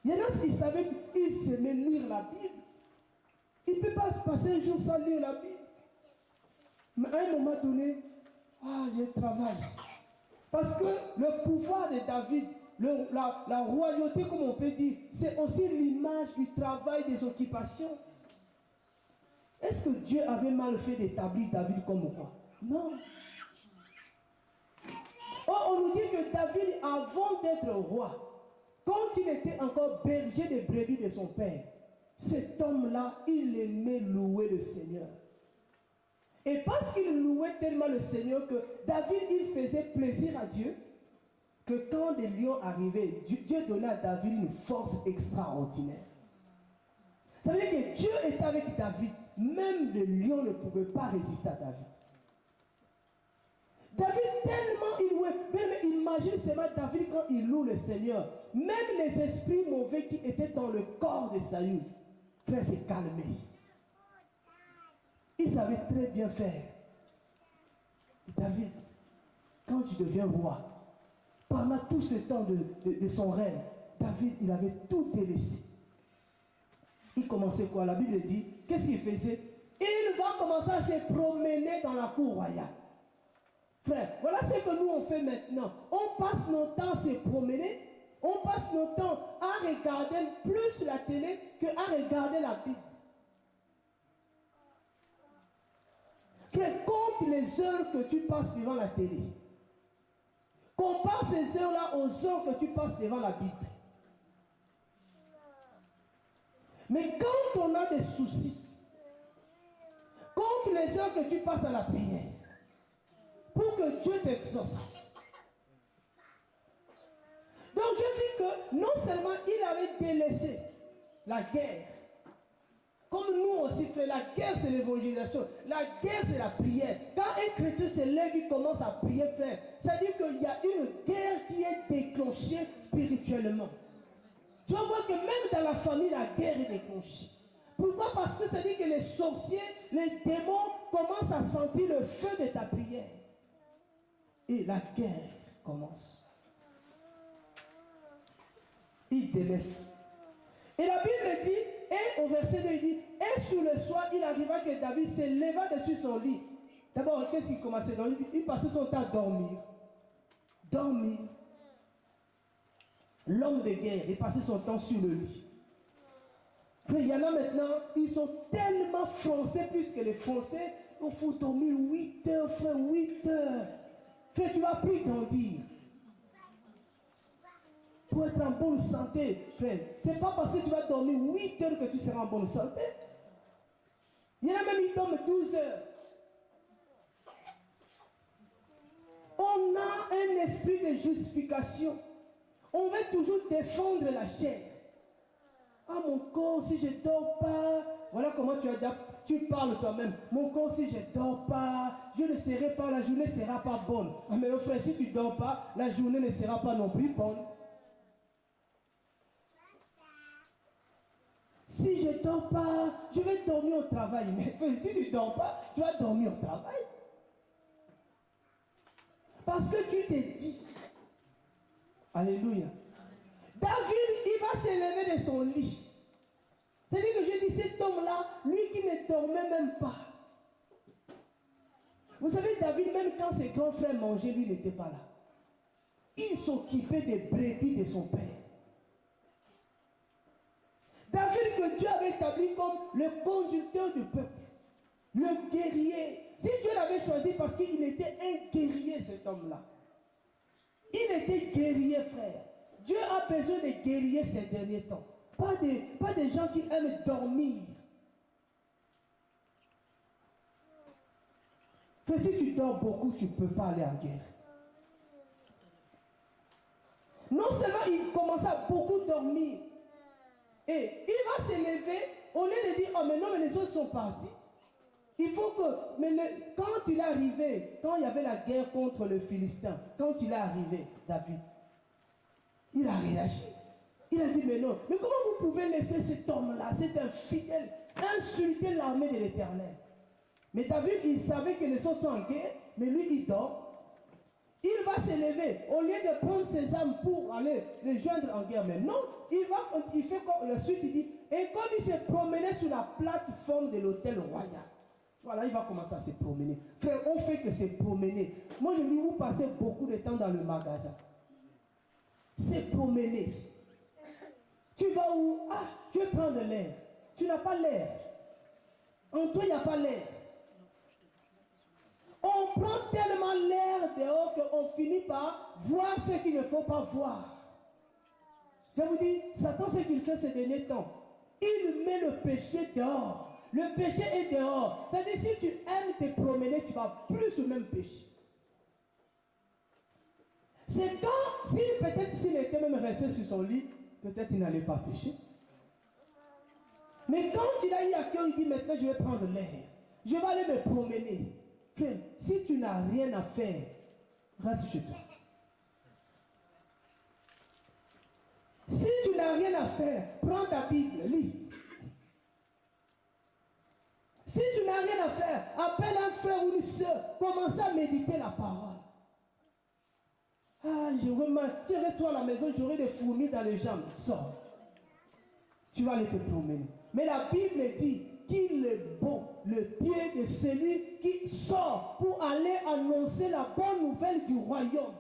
Il y en a qui savaient qu'ils s'aimaient lire la Bible. Il ne peut pas se passer un jour sans lire la Bible. Mais à un moment donné, je travaille. Parce que le pouvoir de David, la royauté, comme on peut dire, c'est aussi l'image du travail, des occupations. Est-ce que Dieu avait mal fait d'établir David comme roi? Non. Or, on nous dit que David, avant d'être roi, quand il était encore berger des brebis de son père, cet homme-là, il aimait louer le Seigneur. Et parce qu'il louait tellement le Seigneur que David, il faisait plaisir à Dieu, que quand des lions arrivaient, Dieu donnait à David une force extraordinaire. Ça veut dire que Dieu était avec David. Même les lions ne pouvaient pas résister à David. David, tellement il louait, même imagine seulement David quand il loue le Seigneur. Même les esprits mauvais qui étaient dans le corps de Saül, frère, s'est calmé. Il savait très bien faire. David, quand tu deviens roi, pendant tout ce temps de son règne, David, il avait tout délaissé. Il commençait quoi? La Bible dit, qu'est-ce qu'il faisait? Il va commencer à se promener dans la cour royale. Frère, voilà ce que nous on fait maintenant. On passe nos temps à se promener. On passe nos temps à regarder plus la télé qu'à regarder la Bible. Frère, compte les heures que tu passes devant la télé. Compare ces heures-là aux heures que tu passes devant la Bible. Mais quand on a des soucis, compte les heures que tu passes à la prière pour que Dieu t'exauce. Donc je vis que non seulement il avait délaissé la guerre, comme nous aussi fait, la guerre c'est l'évangélisation, la guerre c'est la prière. Quand un chrétien se lève, il commence à prier, frère, ça dit qu'il y a une guerre qui est déclenchée spirituellement. Tu vas voir que même dans la famille, la guerre est déclenchée. Pourquoi? Parce que ça dit que les sorciers, les démons commencent à sentir le feu de ta prière. Et la guerre commence. Il délaisse. Et la Bible dit, et au verset 2, il dit, et sur le soir, il arriva que David se leva dessus son lit. D'abord, qu'est-ce qu'il commençait à dormir? Il passait son temps à dormir. Dormir. L'homme de guerre, il passait son temps sur le lit. Frère, il y en a maintenant, ils sont tellement français, plus que les Français, il faut dormir 8 heures, frère, 8 heures. Frère, tu vas plus grandir. Pour être en bonne santé, frère, c'est pas parce que tu vas dormir 8 heures que tu seras en bonne santé. Il y en a même qui dorment 12 heures. On a un esprit de justification. On veut toujours défendre la chair. Ah, mon corps, si je ne dors pas, voilà comment tu parles toi-même. Mon corps, si je ne dors pas, je ne serai pas, la journée ne sera pas bonne. Ah, mais mon frère, si tu ne dors pas, la journée ne sera pas non plus bonne. Si je ne dors pas, je vais dormir au travail. Mais frère, si tu ne dors pas, tu vas dormir au travail. Parce que tu t'es dit, alléluia, David, il va se lever de son lit. C'est-à-dire que je dis, cet homme-là, lui qui ne dormait même pas. Vous savez, David, même quand ses grands frères mangeaient, lui n'était pas là. Il s'occupait des brebis de son père. David que Dieu avait établi comme le conducteur du peuple, le guerrier. Si Dieu l'avait choisi parce qu'il était un guerrier, cet homme-là. Il était guerrier, frère. Dieu a besoin de guerriers ces derniers temps. Pas des gens qui aiment dormir. Frère, si tu dors beaucoup, tu ne peux pas aller en guerre. Non seulement il commence à beaucoup dormir, et il va se lever, au lieu de dire, oh mais non, mais les autres sont partis. Il faut que, quand il est arrivé, quand il y avait la guerre contre le Philistin, quand il est arrivé, David, il a réagi. Il a dit, mais non, mais comment vous pouvez laisser cet homme-là, cet infidèle, insulter l'armée de l'Éternel? Mais David, il savait que les autres sont en guerre, mais lui, il dort. Il va se lever, au lieu de prendre ses armes pour aller les joindre en guerre. Mais non, il fait comme la suite, il dit, et comme il s'est promené sur la plateforme de l'hôtel royal, voilà, il va commencer à se promener. Frère, on fait que se promener. Moi, je dis, vous passez beaucoup de temps dans le magasin. Se promener. Tu vas où? Ah, je vais prendre l'air. Tu n'as pas l'air. En toi, il n'y a pas l'air. On prend tellement l'air dehors qu'on finit par voir ce qu'il ne faut pas voir. Je vous dis, Satan, ce qu'il fait ces derniers temps, il met le péché dehors. Le péché est dehors. C'est-à-dire, si tu aimes te promener, tu vas plus au même péché. C'est quand, peut-être s'il était même resté sur son lit, peut-être il n'allait pas pécher. Mais quand il a eu à cœur, il dit, maintenant je vais prendre l'air. Je vais aller me promener. Frère, si tu n'as rien à faire, reste chez toi. Si tu n'as rien à faire, prends ta Bible, lis. Si tu n'as rien à faire, appelle un frère ou une soeur, commence à méditer la parole. Ah, j'aurai toi à la maison, j'aurai des fourmis dans les jambes. Sors. Tu vas aller te promener. Mais la Bible dit, qu'il est bon le pied de celui qui sort pour aller annoncer la bonne nouvelle du royaume.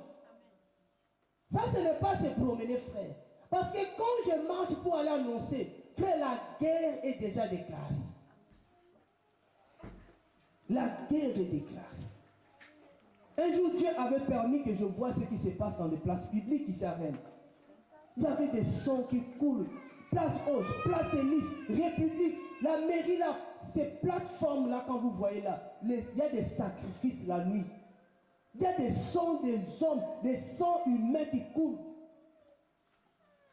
Ça, ce n'est pas se promener, frère. Parce que quand je marche pour aller annoncer, frère, la guerre est déjà déclarée. La guerre est déclarée. Un jour, Dieu avait permis que je voie ce qui se passe dans les places publiques ici à Rennes. Il y avait des sons qui coulent. Place Auge, Place des Lys, République, la mairie là, ces plateformes là, quand vous voyez là, il y a des sacrifices la nuit. Il y a des sons des hommes, des sons humains qui coulent.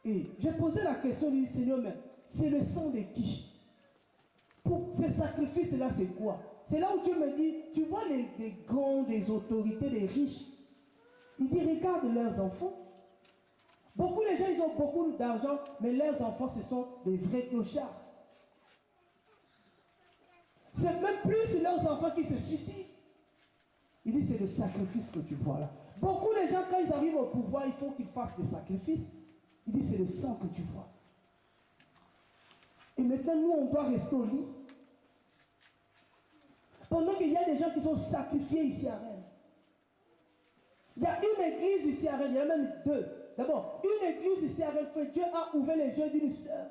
Et j'ai posé la question, je dis, Seigneur, mais c'est le sang de qui? Pour ces sacrifices-là, c'est quoi? C'est là où Dieu me dit, tu vois les grands, des autorités, les riches. Il dit, regarde leurs enfants. Beaucoup de gens, ils ont beaucoup d'argent, mais leurs enfants, ce sont des vrais clochards. C'est même plus leurs enfants qui se suicident. Il dit, c'est le sacrifice que tu vois là. Beaucoup de gens, quand ils arrivent au pouvoir, il faut qu'ils fassent des sacrifices. Il dit, c'est le sang que tu vois. Et maintenant, nous, on doit rester au lit. Pendant qu'il y a des gens qui sont sacrifiés ici à Rennes. Il y a une église ici à Rennes, il y en a même deux. D'abord, une église ici à Rennes, Dieu a ouvert les yeux d'une sœur.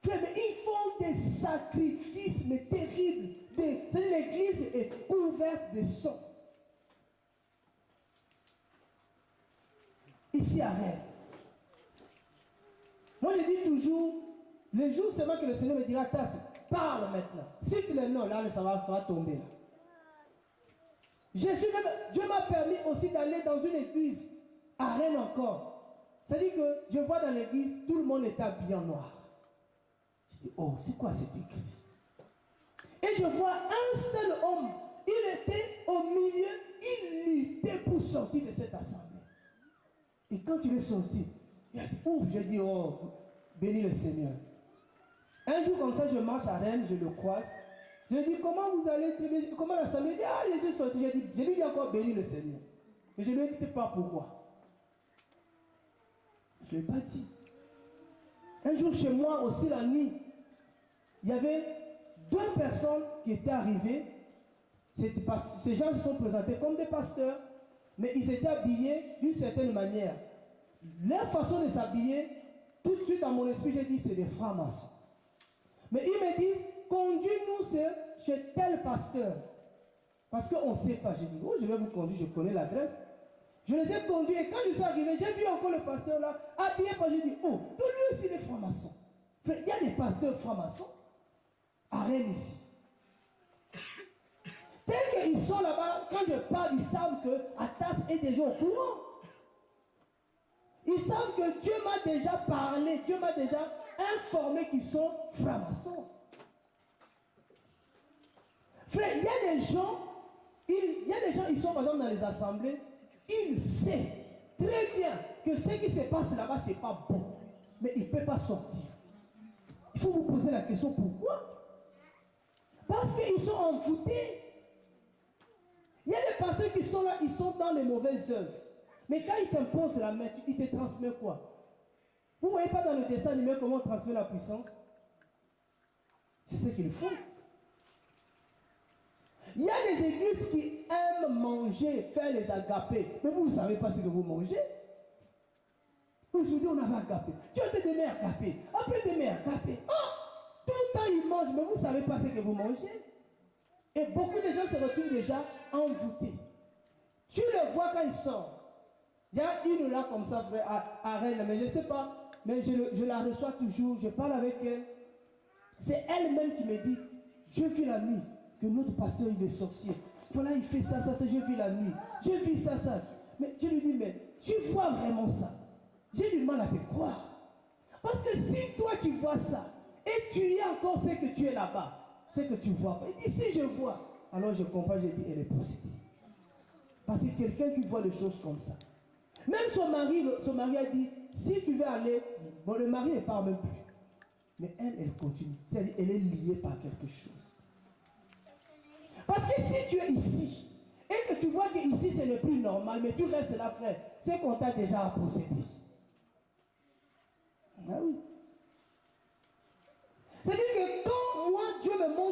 Frère, mais ils font des sacrifices mais terribles. C'est-à-dire l'église est couverte de sang. Ici à Rennes. Moi je dis toujours, le jour seulement que le Seigneur me dira, parle maintenant. Cite le nom, là ça va tomber. Là. Dieu m'a permis aussi d'aller dans une église à Rennes encore. C'est-à-dire que je vois dans l'église, tout le monde est habillé en noir. Je dis, oh, c'est quoi cette église? Et je vois un seul homme. Il était au milieu, il luttait pour sortir de cette assemblée. Et quand il est sorti, il a dit, ouf, j'ai dit, oh, bénis le Seigneur. Un jour comme ça, je marche à Rennes, je le croise. Je lui dis, comment vous allez, comment l'assemblée? Il dit, ah, je suis sorti. Je lui dis encore, bénis le Seigneur. Mais je ne lui ai dit pas pourquoi. Je ne l'ai pas dit. Un jour chez moi aussi la nuit, il y avait deux personnes qui étaient arrivées. Ces gens se sont présentés comme des pasteurs, mais ils étaient habillés d'une certaine manière. Leur façon de s'habiller, tout de suite à mon esprit, j'ai dit, c'est des francs-maçons. Mais ils me disent, conduis-nous chez tel pasteur. Parce qu'on ne sait pas. J'ai dit, oh, je vais vous conduire, je connais l'adresse. Je les ai conduits et quand je suis arrivé, j'ai vu encore le pasteur là, habillé par, j'ai dit, oh, tout lui aussi des francs-maçons. Il y a des pasteurs francs-maçons à Rennes ici. Tels qu'ils sont là-bas, quand je parle, ils savent que Atas est déjà au courant. Ils savent que Dieu m'a déjà parlé, Dieu m'a déjà informé qu'ils sont francs-maçons. Frère, il y a des gens, ils sont par exemple dans les assemblées, ils savent très bien que ce qui se passe là-bas, ce n'est pas bon. Mais ils ne peuvent pas sortir. Il faut vous poser la question, pourquoi? Parce qu'ils sont envoûtés. Il y a des pasteurs qui sont là, ils sont dans les mauvaises œuvres. Mais quand ils t'imposent la main, ils te transmettent quoi? Vous ne voyez pas dans le dessin animé comment on transmet la puissance? C'est ce qu'ils font. Il y a des églises qui aiment manger, faire les agapés. Mais vous ne savez pas ce que vous mangez. Aujourd'hui, on avait agapé. Tu as des mets agapés. Après des mets agapés. Tout le temps, ils mangent, mais vous ne savez pas ce que vous mangez. Et beaucoup de gens se retrouvent déjà envoûtés. Tu le vois quand ils sortent. Il y a une là comme ça, frère, à Rennes, mais je ne sais pas. Mais je la reçois toujours, je parle avec elle. C'est elle-même qui me dit, je vis la nuit que notre pasteur il est sorcier. Voilà, il fait ça, je vis la nuit. Je vis ça. Mais je lui dis, mais tu vois vraiment ça? J'ai du mal à te croire. Parce que si toi tu vois ça, et tu y es encore ce que tu es là-bas, c'est que tu vois pas. Il dit, si je vois, alors je comprends, je dis, elle est possédée. Parce que quelqu'un qui voit des choses comme ça. Même son mari a dit, si tu veux aller, bon, le mari ne parle même plus. Mais elle continue. C'est-à-dire, elle est liée par quelque chose. Parce que si tu es ici, et que tu vois que ici ce n'est plus normal, mais tu restes là, frère, c'est qu'on t'a déjà possédé. Ah oui. C'est-à-dire que quand moi,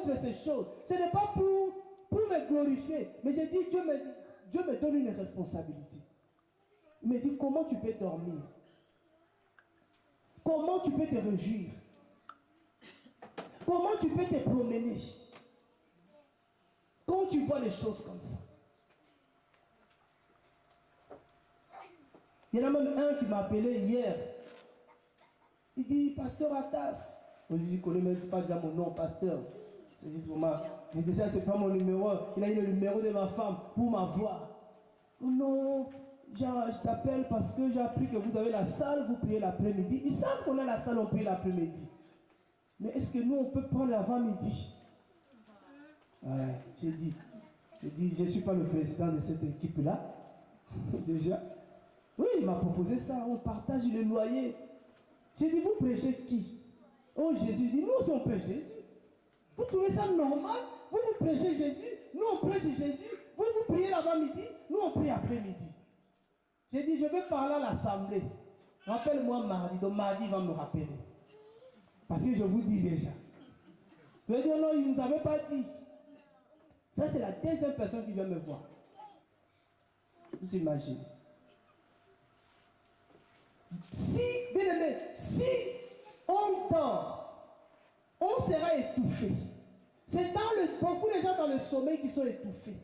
contre ces choses. Ce n'est pas pour me glorifier. Mais j'ai dit, Dieu me donne une responsabilité. Il me dit, comment tu peux dormir? Comment tu peux te réjouir? Comment tu peux te promener quand tu vois les choses comme ça? Il y en a même un qui m'a appelé hier. Il dit, Pasteur Atas. On lui dit, connais même pas déjà mon nom, pasteur. C'est dit pour moi. Mais déjà, c'est pas mon numéro. Il a eu le numéro de ma femme pour m'avoir. Oh non, je t'appelle parce que j'ai appris que vous avez la salle, vous priez l'après-midi. Ils savent qu'on a la salle, on prie l'après-midi. Mais est-ce que nous, on peut prendre l'avant-midi? Ouais, j'ai dit, je ne suis pas le président de cette équipe-là. Déjà. Oui, il m'a proposé ça, on partage le loyer. J'ai dit, vous prêchez qui? Oh, Jésus. Il dit, nous, on prêche Jésus. Vous trouvez ça normal? Vous prêchez Jésus, nous, on prêche Jésus. Vous priez l'avant-midi, nous, on prie après-midi. J'ai dit, je vais parler à l'assemblée. Rappelle-moi mardi. Donc, mardi, il va me rappeler. Parce que je vous dis déjà. Je vais dire, non, il ne nous avait pas dit. Ça, c'est la deuxième personne qui vient me voir. Vous imaginez. Si, bien aimé, si on dort, on sera étouffé. C'est beaucoup de gens dans le sommeil qui sont étouffés.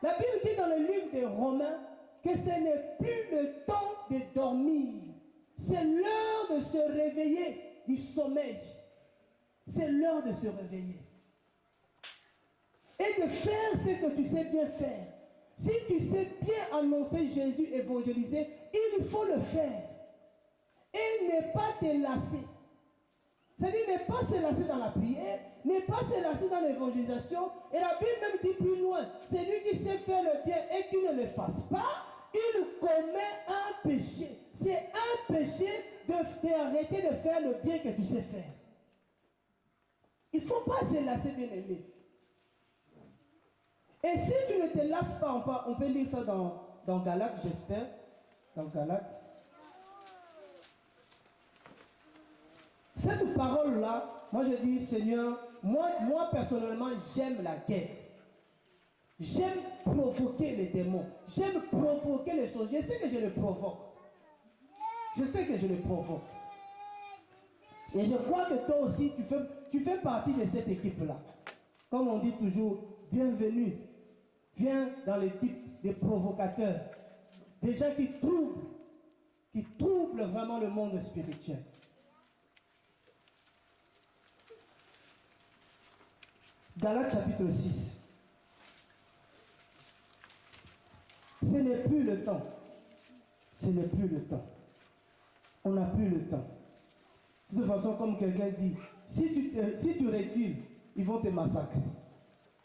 La Bible dit dans le livre des Romains que ce n'est plus le temps de dormir. C'est l'heure de se réveiller du sommeil. C'est l'heure de se réveiller. Et de faire ce que tu sais bien faire. Si tu sais bien annoncer Jésus, évangéliser, il faut le faire. Et ne pas te lasser. C'est-à-dire ne pas se lasser dans la prière, ne pas se lasser dans l'évangélisation. Et la Bible même dit plus loin, celui qui sait faire le bien et qui ne le fasse pas, il commet un péché. C'est un péché d'arrêter de faire le bien que tu sais faire. Il ne faut pas se lasser, bien aimé. Et si tu ne te lasses pas, on peut lire ça dans Galates, j'espère. Dans Galates. Cette parole-là, moi je dis, Seigneur, moi personnellement, j'aime la guerre. J'aime provoquer les démons. J'aime provoquer les choses. Je sais que je les provoque. Je sais que je les provoque. Et je crois que toi aussi, tu fais partie de cette équipe-là. Comme on dit toujours, bienvenue. Viens dans l'équipe des provocateurs. Des gens qui troublent vraiment le monde spirituel. Galates chapitre 6. Ce n'est plus le temps. Ce n'est plus le temps. On n'a plus le temps. De toute façon, comme quelqu'un dit, si tu recules, ils vont te massacrer.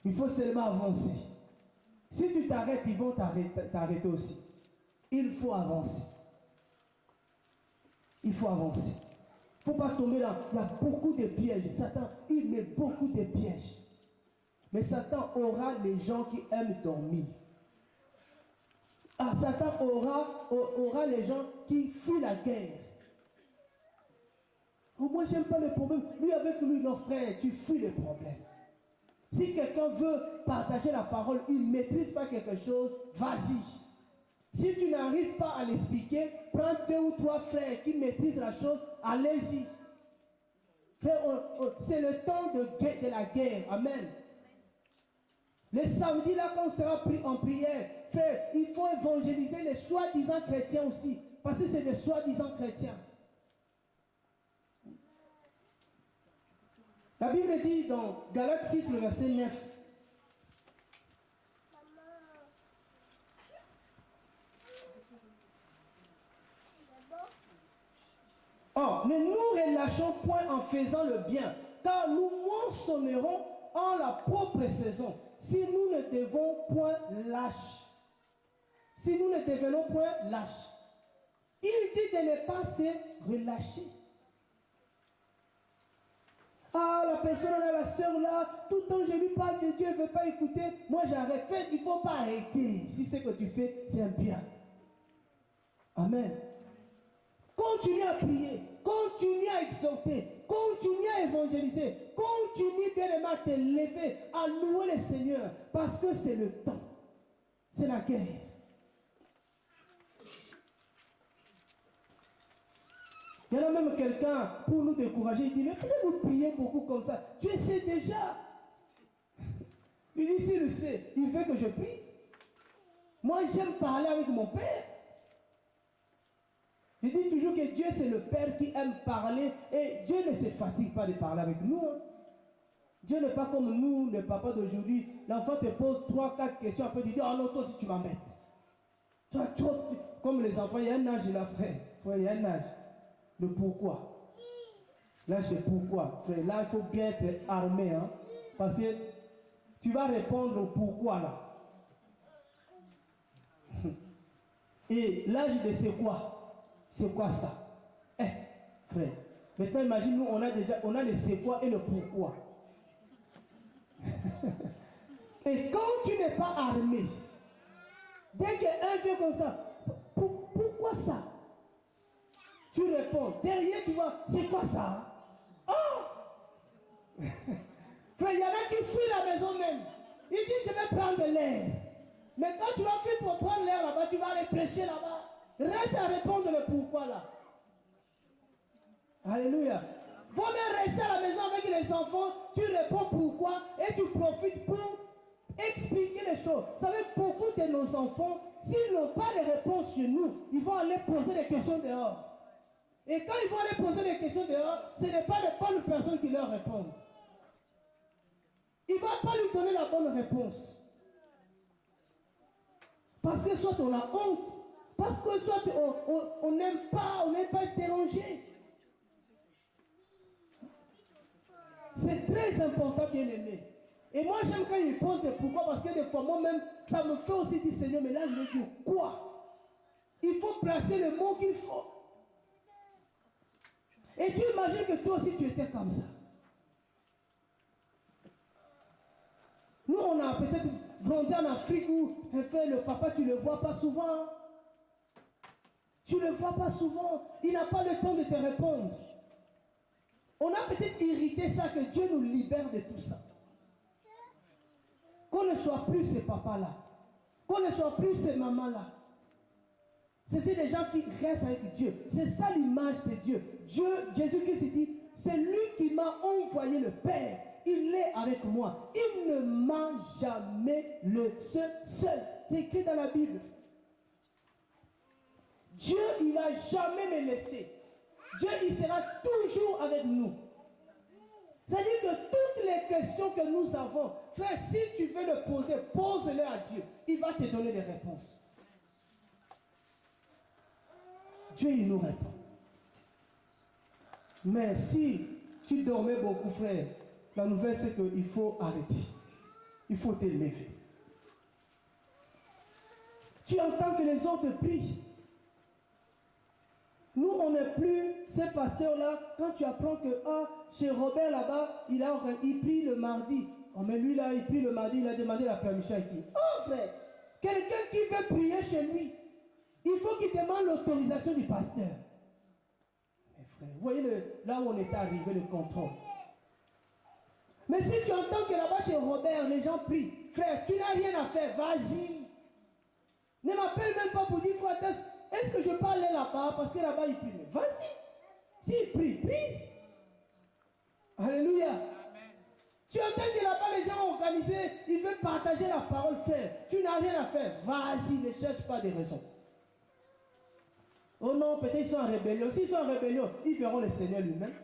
Il faut seulement avancer. Si tu t'arrêtes, ils vont t'arrêter aussi. Il faut avancer. Il faut avancer. Il ne faut pas tomber là. Il y a beaucoup de pièges. Satan, il met beaucoup de pièges. Mais Satan aura les gens qui aiment dormir. Ah, Satan aura les gens qui fuient la guerre. Oh, moi, j'aime pas le problème. Lui, avec lui, non, frère, tu fuis le problème. Si quelqu'un veut partager la parole, il ne maîtrise pas quelque chose, vas-y. Si tu n'arrives pas à l'expliquer, prends 2 ou 3 frères qui maîtrisent la chose, allez-y. Frère, c'est le temps de la guerre. Amen. Le samedi, là, quand on sera pris en prière, frère, il faut évangéliser les soi-disant chrétiens aussi. Parce que c'est des soi-disant chrétiens. La Bible dit dans Galates 6, le verset 9. Or, ne nous relâchons point en faisant le bien, car nous moissonnerons en la propre saison, si nous ne devons point lâcher. Si nous ne devenons point lâches. Il dit de ne pas se relâcher. Ah, la personne là, la soeur là, tout le temps je lui parle de Dieu, elle ne veut pas écouter. Moi j'arrête. Fait, il ne faut pas arrêter. Si ce que tu fais, c'est un bien. Amen. Continue à prier, continue à exhorter, continue à évangéliser, Continue, bien-aimé, à te lever, à louer le Seigneur, parce que c'est le temps. C'est la guerre. Il y en a même quelqu'un, pour nous décourager, il dit, mais pourquoi vous priez beaucoup comme ça? Dieu sait déjà. Il dit, s'il le sait, il veut que je prie. Moi, j'aime parler avec mon Père. Je dis toujours que Dieu, c'est le Père qui aime parler. Et Dieu ne se fatigue pas de parler avec nous. Hein. Dieu n'est pas comme nous, le papa d'aujourd'hui. L'enfant te pose 3-4 questions. Après, tu dis, oh non, toi aussi tu m'embêtes. Comme les enfants, il y a un âge, là, frère. Frère, il y a un âge. Le pourquoi. L'âge de pourquoi. Frère, là, il faut bien être armé. Hein, parce que tu vas répondre au pourquoi, là. Et l'âge de c'est quoi? C'est quoi ça? Eh, frère, maintenant imagine, nous, on a le c'est quoi et le pourquoi. Et quand tu n'es pas armé, dès qu'un vient comme ça, pourquoi ça? Tu réponds, derrière tu vois, c'est quoi ça? Oh! Frère, il y en a qui fuient la maison même. Ils disent, je vais prendre l'air. Mais quand tu vas fuir pour prendre l'air là-bas, tu vas aller prêcher là-bas. Reste à répondre le pourquoi là. Alléluia. Vaut mieux rester à la maison avec les enfants, tu réponds pourquoi et tu profites pour expliquer les choses. Vous savez, beaucoup de nos enfants, s'ils n'ont pas les réponses chez nous, ils vont aller poser des questions dehors. Et quand ils vont aller poser des questions dehors, ce n'est pas les bonnes personnes qui leur répondent. Il ne va pas lui donner la bonne réponse. Parce que soit on a honte, parce que soit on n'aime pas être dérangé. C'est très important, bien aimé. Et moi j'aime quand il pose des pourquoi, parce que des fois moi-même, ça me fait aussi dire, Seigneur, mais là je vais dire quoi? Il faut placer le mot qu'il faut. Et tu imagines que toi aussi tu étais comme ça. Nous on a peut-être grandi en Afrique où le papa tu ne le vois pas souvent. Tu ne le vois pas souvent. Il n'a pas le temps de te répondre. On a peut-être irrité ça, que Dieu nous libère de tout ça. Qu'on ne soit plus ces papas-là. Qu'on ne soit plus ces mamans-là. C'est des gens qui restent avec Dieu. C'est ça l'image de Dieu. Dieu, Jésus-Christ dit, c'est lui qui m'a envoyé le Père. Il est avec moi. Il ne m'a jamais laissé seul. C'est écrit dans la Bible. Dieu, il ne va jamais me laisser. Dieu, il sera toujours avec nous. C'est-à-dire que toutes les questions que nous avons, frère, si tu veux le poser, pose-les à Dieu. Il va te donner des réponses. Dieu, il nous répond. Mais si tu dormais beaucoup, frère, la nouvelle, c'est qu'il faut arrêter. Il faut te lever. Tu entends que les autres prient. Nous, on n'est plus ces pasteurs-là. Quand tu apprends que chez Robert là-bas, il prie le mardi. Oh, mais lui là, il prie le mardi, il a demandé la permission à qui? Oh frère, quelqu'un qui veut prier chez lui, il faut qu'il demande l'autorisation du pasteur. Mais frère, vous voyez là où on est arrivé, le contrôle. Mais si tu entends que là-bas chez Robert, les gens prient, frère, tu n'as rien à faire, vas-y. Ne m'appelle même pas pour dire, frère, est-ce que je peux aller là-bas? Parce que là-bas, il prie. Mais vas-y. S'il prie, prie. Alléluia. Amen. Tu entends que là-bas, les gens ont organisé, ils veulent partager la parole, frère. Tu n'as rien à faire. Vas-y, ne cherche pas de raison. Oh non, peut-être ils sont en rébellion. S'ils sont en rébellion, ils verront le Seigneur lui-même.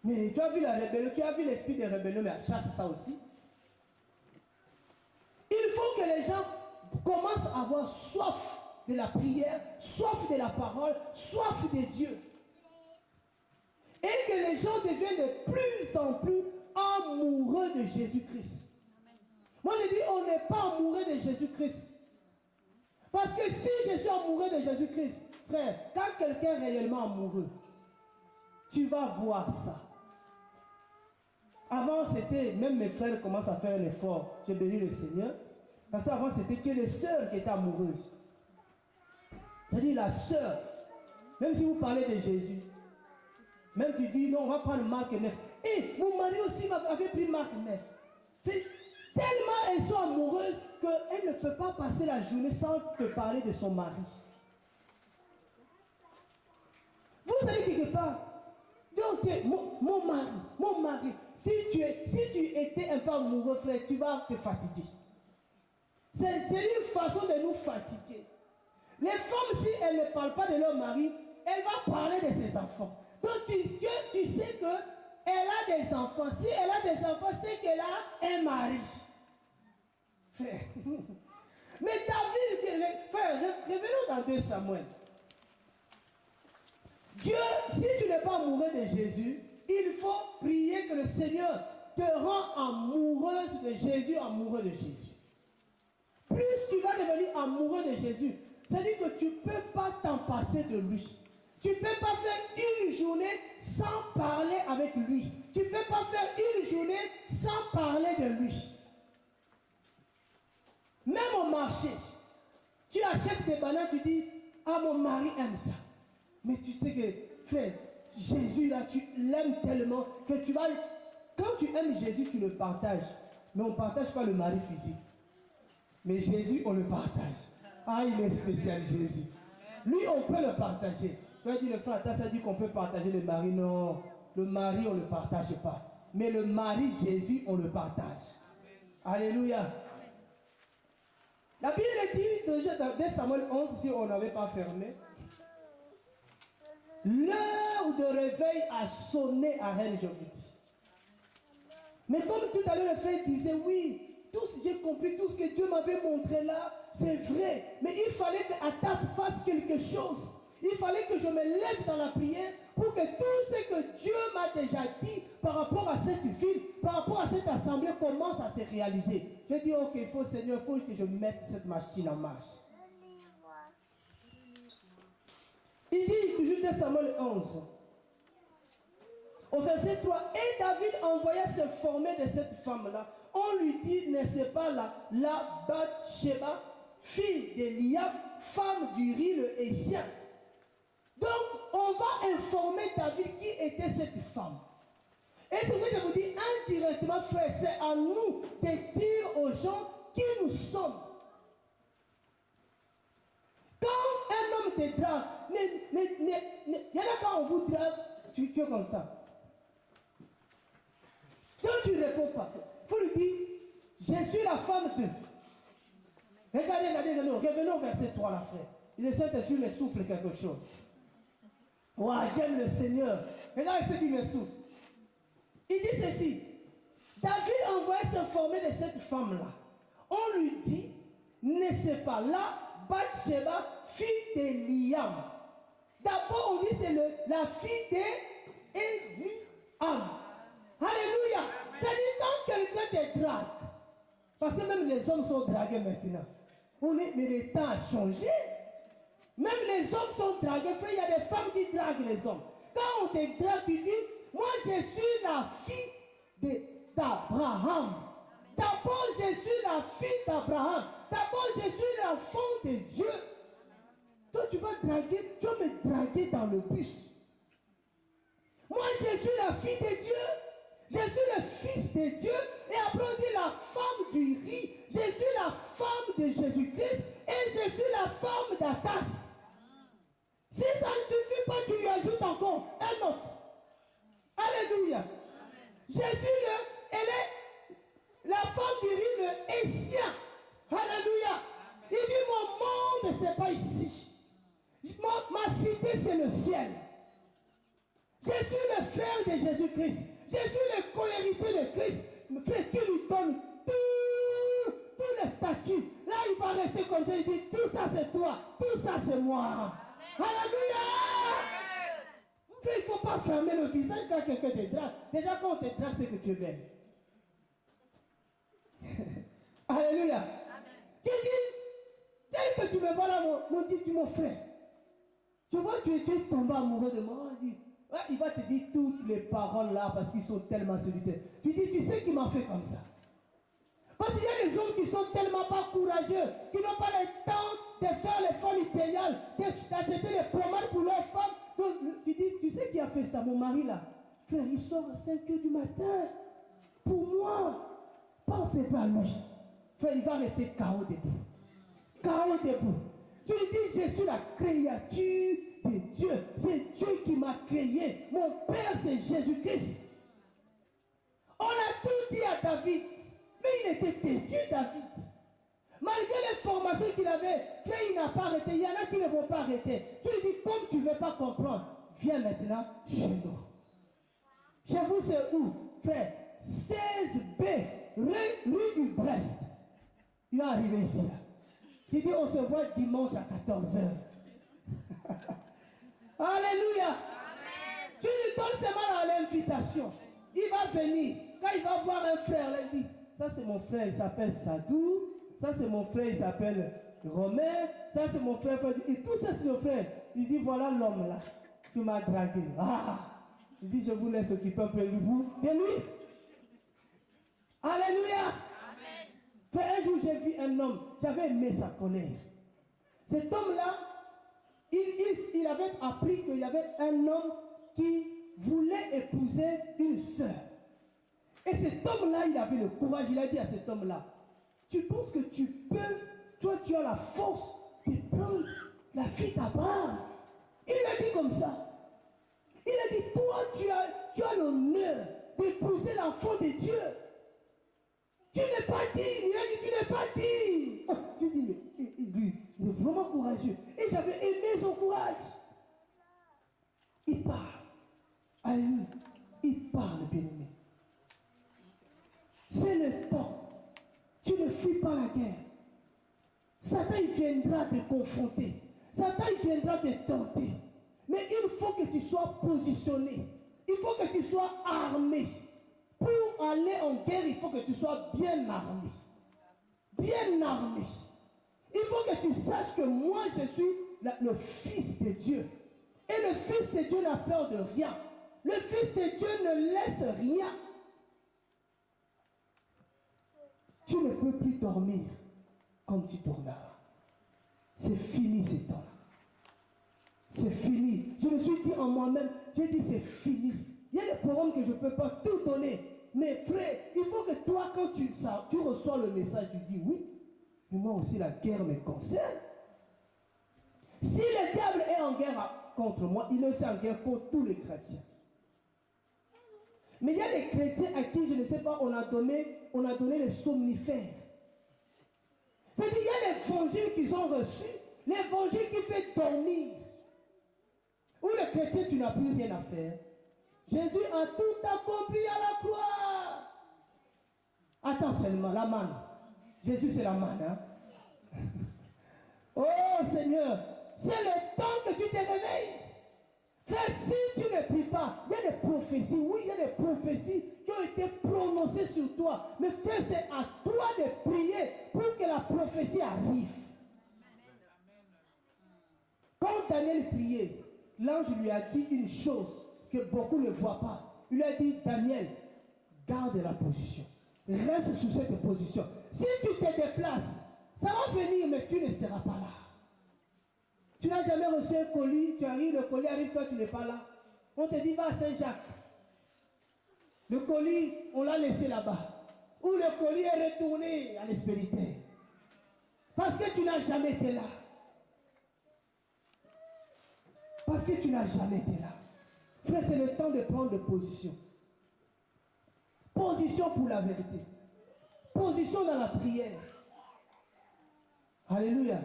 Mais tu as vu la rébellion, tu as vu l'esprit de rébellion, mais chasse ça aussi. Il faut que les gens commencent à avoir soif de la prière, soif de la parole, soif de Dieu. Et que les gens deviennent de plus en plus amoureux de Jésus-Christ. Moi je dis, on n'est pas amoureux de Jésus-Christ. Parce que si je suis amoureux de Jésus-Christ, frère, quand quelqu'un est réellement amoureux, tu vas voir ça. Avant, c'était, même mes frères commencent à faire l'effort. J'ai béni le Seigneur. Parce qu'avant, c'était que les sœurs qui étaient amoureuses. C'est-à-dire la sœur. Même si vous parlez de Jésus, Même tu dis, non, on va prendre Marc 9. Et mon mari aussi avait pris Marc 9. Tellement elles sont amoureuses qu'elles ne peuvent pas passer la journée sans te parler de son mari. Vous allez quelque part. Donc c'est mon mari. Si tu étais un peu amoureux, frère, tu vas te fatiguer. C'est une façon de nous fatiguer. Les femmes, si elles ne parlent pas de leur mari, elles vont parler de ses enfants. Donc tu sais qu'elle a des enfants. Si elle a des enfants, c'est qu'elle a un mari. Frère. Mais David, frère, revenons dans 2 Samuel. Dieu, si tu n'es pas amoureux de Jésus, il faut prier que le Seigneur te rend amoureuse de Jésus, amoureux de Jésus. Plus tu vas devenir amoureux de Jésus, c'est-à-dire que tu ne peux pas t'en passer de lui. Tu ne peux pas faire une journée sans parler avec lui. Tu ne peux pas faire une journée sans parler de lui. Même au marché, tu achètes des bananes, tu dis, ah mon mari aime ça. Mais tu sais que, frère, Jésus là, tu l'aimes tellement que tu vas... Quand tu aimes Jésus, tu le partages. Mais on ne partage pas le mari physique. Mais Jésus, on le partage. Ah, il est spécial, Jésus. Lui, on peut le partager. Tu as dit, le frère, ça dit qu'on peut partager le mari. Non, le mari, on ne le partage pas. Mais le mari, Jésus, on le partage. Alléluia. La Bible dit, dès Samuel 11, si on n'avait pas fermé, l'heure de réveil a sonné à elle, je vous dis. Mais comme tout à l'heure, le frère disait, oui, j'ai compris tout ce que Dieu m'avait montré là, c'est vrai. Mais il fallait qu'Atas fasse quelque chose. Il fallait que je me lève dans la prière pour que tout ce que Dieu m'a déjà dit par rapport à cette ville, par rapport à cette assemblée commence à se réaliser. J'ai dit, ok, Seigneur, il faut que je mette cette machine en marche. Il dit, toujours de Samuel 11, au verset 3, et David envoya se former de cette femme-là. On lui dit, n'est-ce pas la Bathsheba, fille d'Eliab, femme d'Uri le Hétien. Donc, on va informer David qui était cette femme. Et c'est ce que je vous dis indirectement, frère, c'est à nous de dire aux gens qui nous sommes. Quand un homme te drague, il y en a quand on vous drague, tu es comme ça. Quand tu ne réponds pas, il faut lui dire, je suis la femme de. Regardez, revenons au verset 3 là, frère. Le Saint-Esprit me souffle quelque chose. Ouah, j'aime le Seigneur. Regardez ce qui me souffle. Il dit ceci. David envoyait s'informer de cette femme-là. On lui dit, n'est-ce pas là, Bathsheba, fille d'Eliam. D'abord, on dit c'est la fille d'Eliam. Alléluia. C'est-à-dire quand quelqu'un te drague, parce que même les hommes sont dragués maintenant. Mais le temps a changé. Même les hommes sont dragués. Il y a des femmes qui draguent les hommes. Quand on te drague, tu dis, moi je suis la fille d'Abraham. D'abord je suis la fille d'Abraham. D'abord je suis l'enfant de Dieu. Toi tu vas draguer, tu vas me draguer dans le bus. Moi je suis la fille de Dieu. Je suis le fils de Dieu. Et après on dit la femme du riz. Je suis la femme de Jésus-Christ. Et je suis la femme d'Atas. Si ça ne suffit pas, tu lui ajoutes encore un autre. Alléluia. Amen. Je suis elle est la femme du riz, le Hétien. Alléluia. Amen. Il dit, mon monde, c'est pas ici. Ma cité, c'est le ciel. Je suis le frère de Jésus-Christ. Je suis le co-héritier de Christ. Frère, tu lui donnes tous les statuts. Là, il va rester comme ça. Il dit, tout ça, c'est toi. Tout ça, c'est moi. Amen. Alléluia. Frère, il ne faut pas fermer le visage quand quelqu'un te drague. Déjà, quand on te drague, c'est que tu es belle. Alléluia. Amen. Tu dis, tel que tu me vois là, mon frère. Je vois que tu es tombé amoureux de moi. Il va te dire toutes les paroles là parce qu'ils sont tellement solitaires. Tu dis, tu sais qui m'a fait comme ça. Parce qu'il y a des hommes qui sont tellement pas courageux, qui n'ont pas le temps de faire les femmes idéales, d'acheter des pommades pour leurs femmes. Donc, tu sais qui a fait ça, mon mari là. Frère, il sort à 5 heures du matin. Pour moi, pensez pas à lui. Frère, il va rester KO debout. KO debout. Tu lui dis, je suis la créature de Dieu. C'est Dieu qui m'a créé. Mon Père, c'est Jésus-Christ. On a tout dit à David. Mais il était têtu, David. Malgré les formations qu'il avait, frère, il n'a pas arrêté. Il y en a qui ne vont pas arrêter. Tu lui dis, comme tu ne veux pas comprendre, viens maintenant chez nous. Chez vous, c'est où? Frère, 16B, rue du Brest. Il est arrivé ici. Là. Il dit, on se voit dimanche à 14h. Alléluia. Amen. Tu lui donnes seulement l'invitation. Il va venir. Quand il va voir un frère, là, il dit, ça c'est mon frère, il s'appelle Sadou. Ça c'est mon frère, il s'appelle Romain. Ça c'est mon frère. Et tout ça c'est mon frère. Il dit, voilà l'homme là qui m'a dragué. Ah. Il dit, je vous laisse occuper un peu de vous, de lui. Alléluia. Amen. Frère, un jour j'ai vu un homme, j'avais aimé sa colère. Cet homme-là, il avait appris qu'il y avait un homme qui voulait épouser une sœur. Et cet homme-là, il avait le courage, il a dit à cet homme-là, tu penses que tu peux, toi tu as la force de prendre la fille d'Abraham. Il lui a dit comme ça. Il a dit, toi tu as l'honneur d'épouser l'enfant de Dieu. Tu n'es pas digne. Il a dit, tu n'es pas digne. Oh, j'ai dit, mais lui, il est vraiment courageux. Et j'avais aimé son courage. Il parle. Alléluia. Il parle, bien-aimé. C'est le temps. Tu ne fuis pas la guerre. Satan, il viendra te confronter. Satan, il viendra te tenter. Mais il faut que tu sois positionné. Il faut que tu sois armé. Pour aller en guerre, il faut que tu sois bien armé. Bien armé. Il faut que tu saches que moi, je suis le Fils de Dieu. Et le Fils de Dieu n'a peur de rien. Le Fils de Dieu ne laisse rien. Tu ne peux plus dormir comme tu dormais avant. C'est fini ces temps-là. C'est fini. Je me suis dit en moi-même, j'ai dit c'est fini. Il y a des programmes que je ne peux pas tout donner. Mais frère, il faut que toi, quand tu reçois le message, tu dis oui, mais moi aussi la guerre me concerne. Si le diable est en guerre contre moi, il est aussi en guerre contre tous les chrétiens. Mais il y a des chrétiens à qui, je ne sais pas, on a donné les somnifères. C'est-à-dire, il y a l'évangile qu'ils ont reçu, l'évangile qui fait dormir. Où le chrétien, tu n'as plus rien à faire. Jésus a tout accompli à la croix. Attends seulement, la manne. Jésus, c'est la manne. Hein? Oh Seigneur, c'est le temps que tu te réveilles. Frère, si tu ne pries pas, il y a des prophéties. Oui, il y a des prophéties qui ont été prononcées sur toi. Mais frère, c'est à toi de prier pour que la prophétie arrive. Quand Daniel priait, l'ange lui a dit une chose que beaucoup ne voient pas. Il lui a dit, Daniel, garde la position. Reste sous cette position. Si tu te déplaces, ça va venir, mais tu ne seras pas là. Tu n'as jamais reçu un colis, tu arrives, le colis arrive, toi tu n'es pas là. On te dit, va à Saint-Jacques. Le colis, on l'a laissé là-bas. Ou le colis est retourné à l'espérité. Parce que tu n'as jamais été là. Parce que tu n'as jamais été là. Frère, c'est le temps de prendre position. Position pour la vérité. Position dans la prière. Alléluia.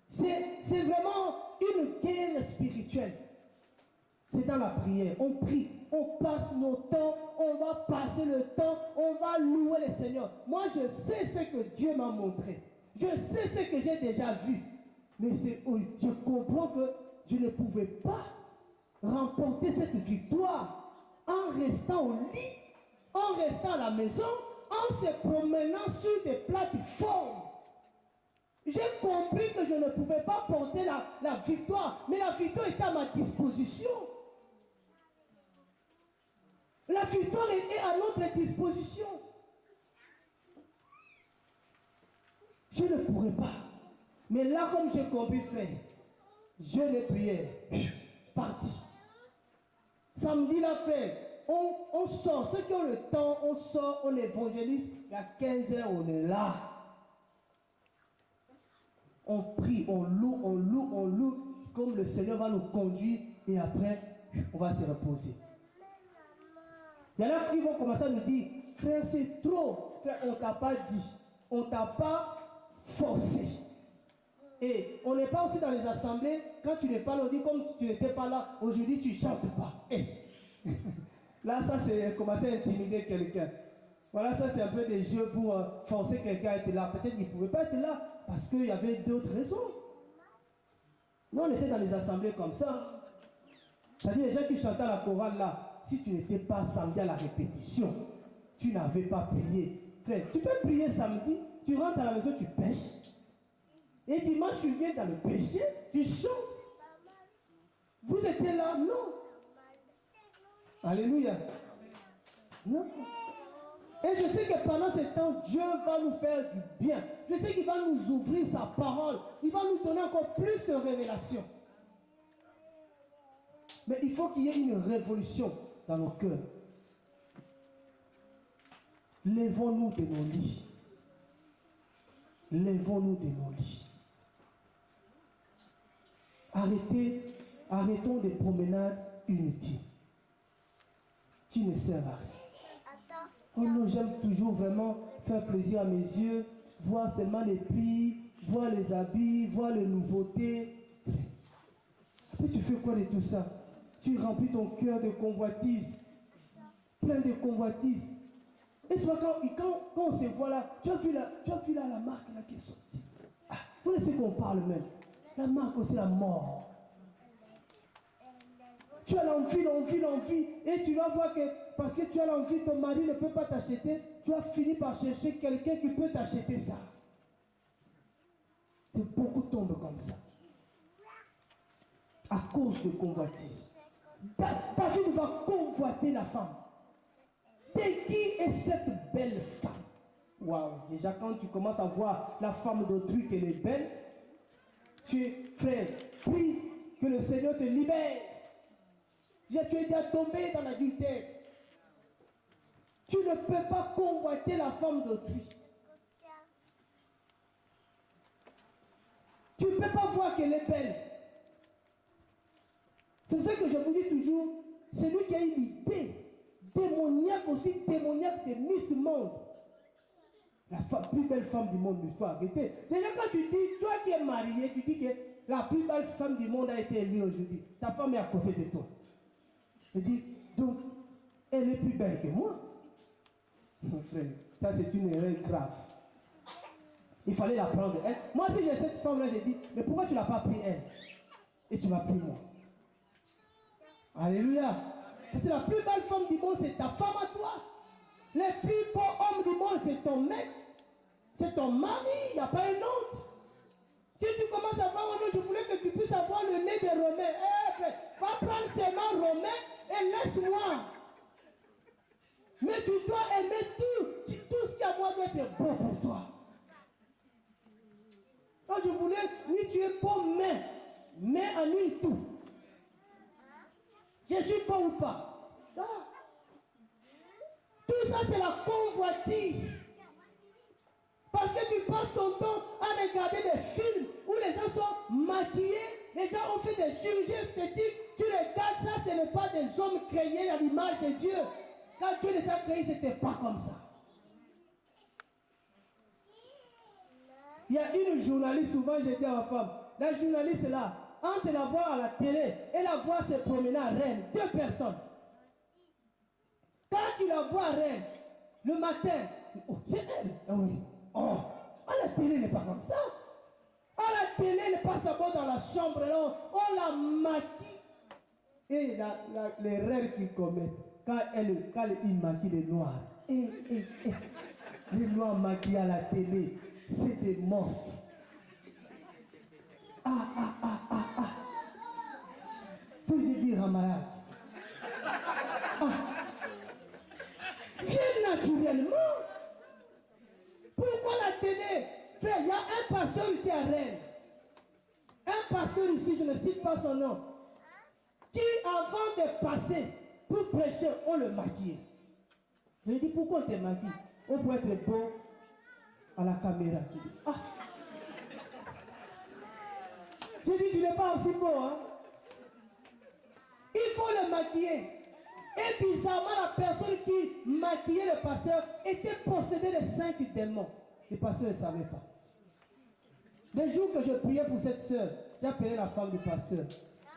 C'est vraiment une guerre spirituelle. C'est dans la prière. On prie, on passe nos temps, on va passer le temps, on va louer le Seigneur. Moi, je sais ce que Dieu m'a montré. Je sais ce que j'ai déjà vu. Mais je comprends que je ne pouvais pas remporter cette victoire en restant au lit, en restant à la maison, en se promenant sur des plateformes. J'ai compris que je ne pouvais pas porter la victoire, mais la victoire était à ma disposition. La victoire est à notre disposition. Je ne pourrais pas. Mais là, comme j'ai compris, frère, je l'ai prié. parti. Samedi, là, frère, on sort. Ceux qui ont le temps, on sort, on évangélise. Et à 15h, on est là. On prie, on loue, comme le Seigneur va nous conduire. Et après, on va se reposer. Il y en a qui vont commencer à nous dire, frère, c'est trop. Frère, on ne t'a pas dit. On ne t'a pas forcé. Et on n'est pas aussi dans les assemblées, quand tu n'es pas là, on dit comme tu n'étais pas là, aujourd'hui tu ne chantes pas. Là, ça c'est commencer à intimider quelqu'un. Voilà, ça c'est un peu des jeux pour forcer quelqu'un à être là. Peut-être qu'il ne pouvait pas être là parce qu'il y avait d'autres raisons. Nous, on était dans les assemblées comme ça. C'est-à-dire les gens qui chantaient à la chorale là, si tu n'étais pas samedi à la répétition, tu n'avais pas prié. Frère, tu peux prier samedi, tu rentres à la maison, tu pêches. Et dimanche, tu viens dans le péché, tu chantes. Vous étiez là? Non. Alléluia. Non. Et je sais que pendant ce temps, Dieu va nous faire du bien. Je sais qu'il va nous ouvrir sa parole. Il va nous donner encore plus de révélations. Mais il faut qu'il y ait une révolution dans nos cœurs. Lèvons-nous de nos lits. Lèvons-nous de nos lits. Arrêtons des promenades inutiles qui ne servent à rien. Oh non, j'aime toujours vraiment faire plaisir à mes yeux, voir seulement les prix, voir les habits, voir les nouveautés. Après, tu fais quoi de tout ça? Tu remplis ton cœur de convoitises, plein de convoitises. Et souvent, quand on se voit là, tu as vu là la marque là qui est sortie. Ah, vous laissez qu'on parle même. La marque, c'est la mort. Tu as l'envie, et tu vas voir que parce que tu as l'envie, ton mari ne peut pas t'acheter, tu as fini par chercher quelqu'un qui peut t'acheter ça. Et beaucoup tombent comme ça. À cause de convoitise. David va convoiter la femme. Et qui est cette belle femme? Waouh! Déjà, quand tu commences à voir la femme d'autrui qu'elle est belle, frère, prie que le Seigneur te libère. Déjà, tu es déjà tombé dans l'adultère. Tu ne peux pas convoiter la femme d'autrui. Tu ne peux pas voir qu'elle est belle. C'est pour ça que je vous dis toujours, c'est lui qui a une idée démoniaque aussi, démoniaque de Miss Monde. La plus belle femme du monde, il faut arrêter. Déjà quand tu dis, toi qui es marié, tu dis que la plus belle femme du monde a été élue aujourd'hui. Ta femme est à côté de toi. Je dis, donc, elle est plus belle que moi. Mon frère, ça c'est une erreur grave. Il fallait la prendre. Elle. Moi, si j'ai cette femme-là, j'ai dit, mais pourquoi tu ne l'as pas pris elle? Et tu m'as pris moi. Alléluia. Parce que la plus belle femme du monde, c'est ta femme à toi. Le plus beau homme du monde, c'est ton mec. C'est ton mari, il n'y a pas un autre. Si tu commences à voir un autre, je voulais que tu puisses avoir le nez de Romain. Frère, va prendre seulement Romain et laisse-moi. Mais tu dois aimer tout. Tout ce qui a moi doit être bon pour toi. Quand je voulais, oui, tu es bon, mais annule tout. Je suis bon ou pas? Ah. Tout ça, c'est la convoitise. Parce que tu passes ton temps à regarder des films où les gens sont maquillés, les gens ont fait des chirurgies esthétiques. Tu regardes ça, ce n'est pas des hommes créés à l'image de Dieu. Quand Dieu les a créés, ce n'était pas comme ça. Il y a une journaliste, souvent j'ai dit à ma femme, la journaliste est là, entre la voir à la télé et la voir se promener à Rennes, 2 personnes. Quand tu la vois à Rennes, le matin, oh, c'est elle. Ah oui. Oh, à la télé n'est pas comme ça. À la télé, elle passe d'abord dans la chambre, là, on la maquille. Et l'erreur qu'ils commettent, quand il maquille les noirs, les noirs maquillés à la télé, c'est des monstres. Ça veut dire Ramaya. Viens naturellement. Pourquoi la télé? Frère, il y a un pasteur ici à Rennes. Un pasteur ici, je ne cite pas son nom. qui, avant de passer pour prêcher, on le maquille. Je lui dis, pourquoi on te maquille? On peut être beau à la caméra. Ah. J'ai dit, tu n'es pas aussi beau, hein? Il faut le maquiller. Et bizarrement, la personne qui maquillait le pasteur était possédée de 5 démons. Le pasteur ne savait pas. Le jour que je priais pour cette soeur, j'ai appelé la femme du pasteur.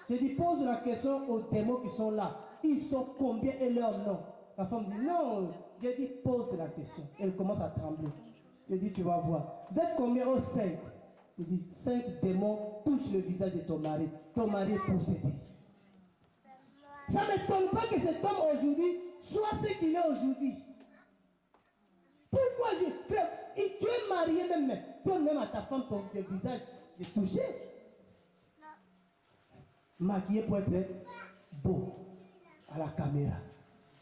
J'ai dit, pose la question aux démons qui sont là. Ils sont combien et leur nom? La femme dit, non. J'ai dit, pose la question. Elle commence à trembler. J'ai dit, tu vas voir. Vous êtes combien? Oh, 5. Il dit, 5 démons touchent le visage de ton mari. Ton mari est possédé. Ça ne m'étonne pas que cet homme aujourd'hui soit ce qu'il est aujourd'hui. Pourquoi frère, et tu es marié même, donne même à ta femme ton visage de toucher. Maquillé pour être beau à la caméra.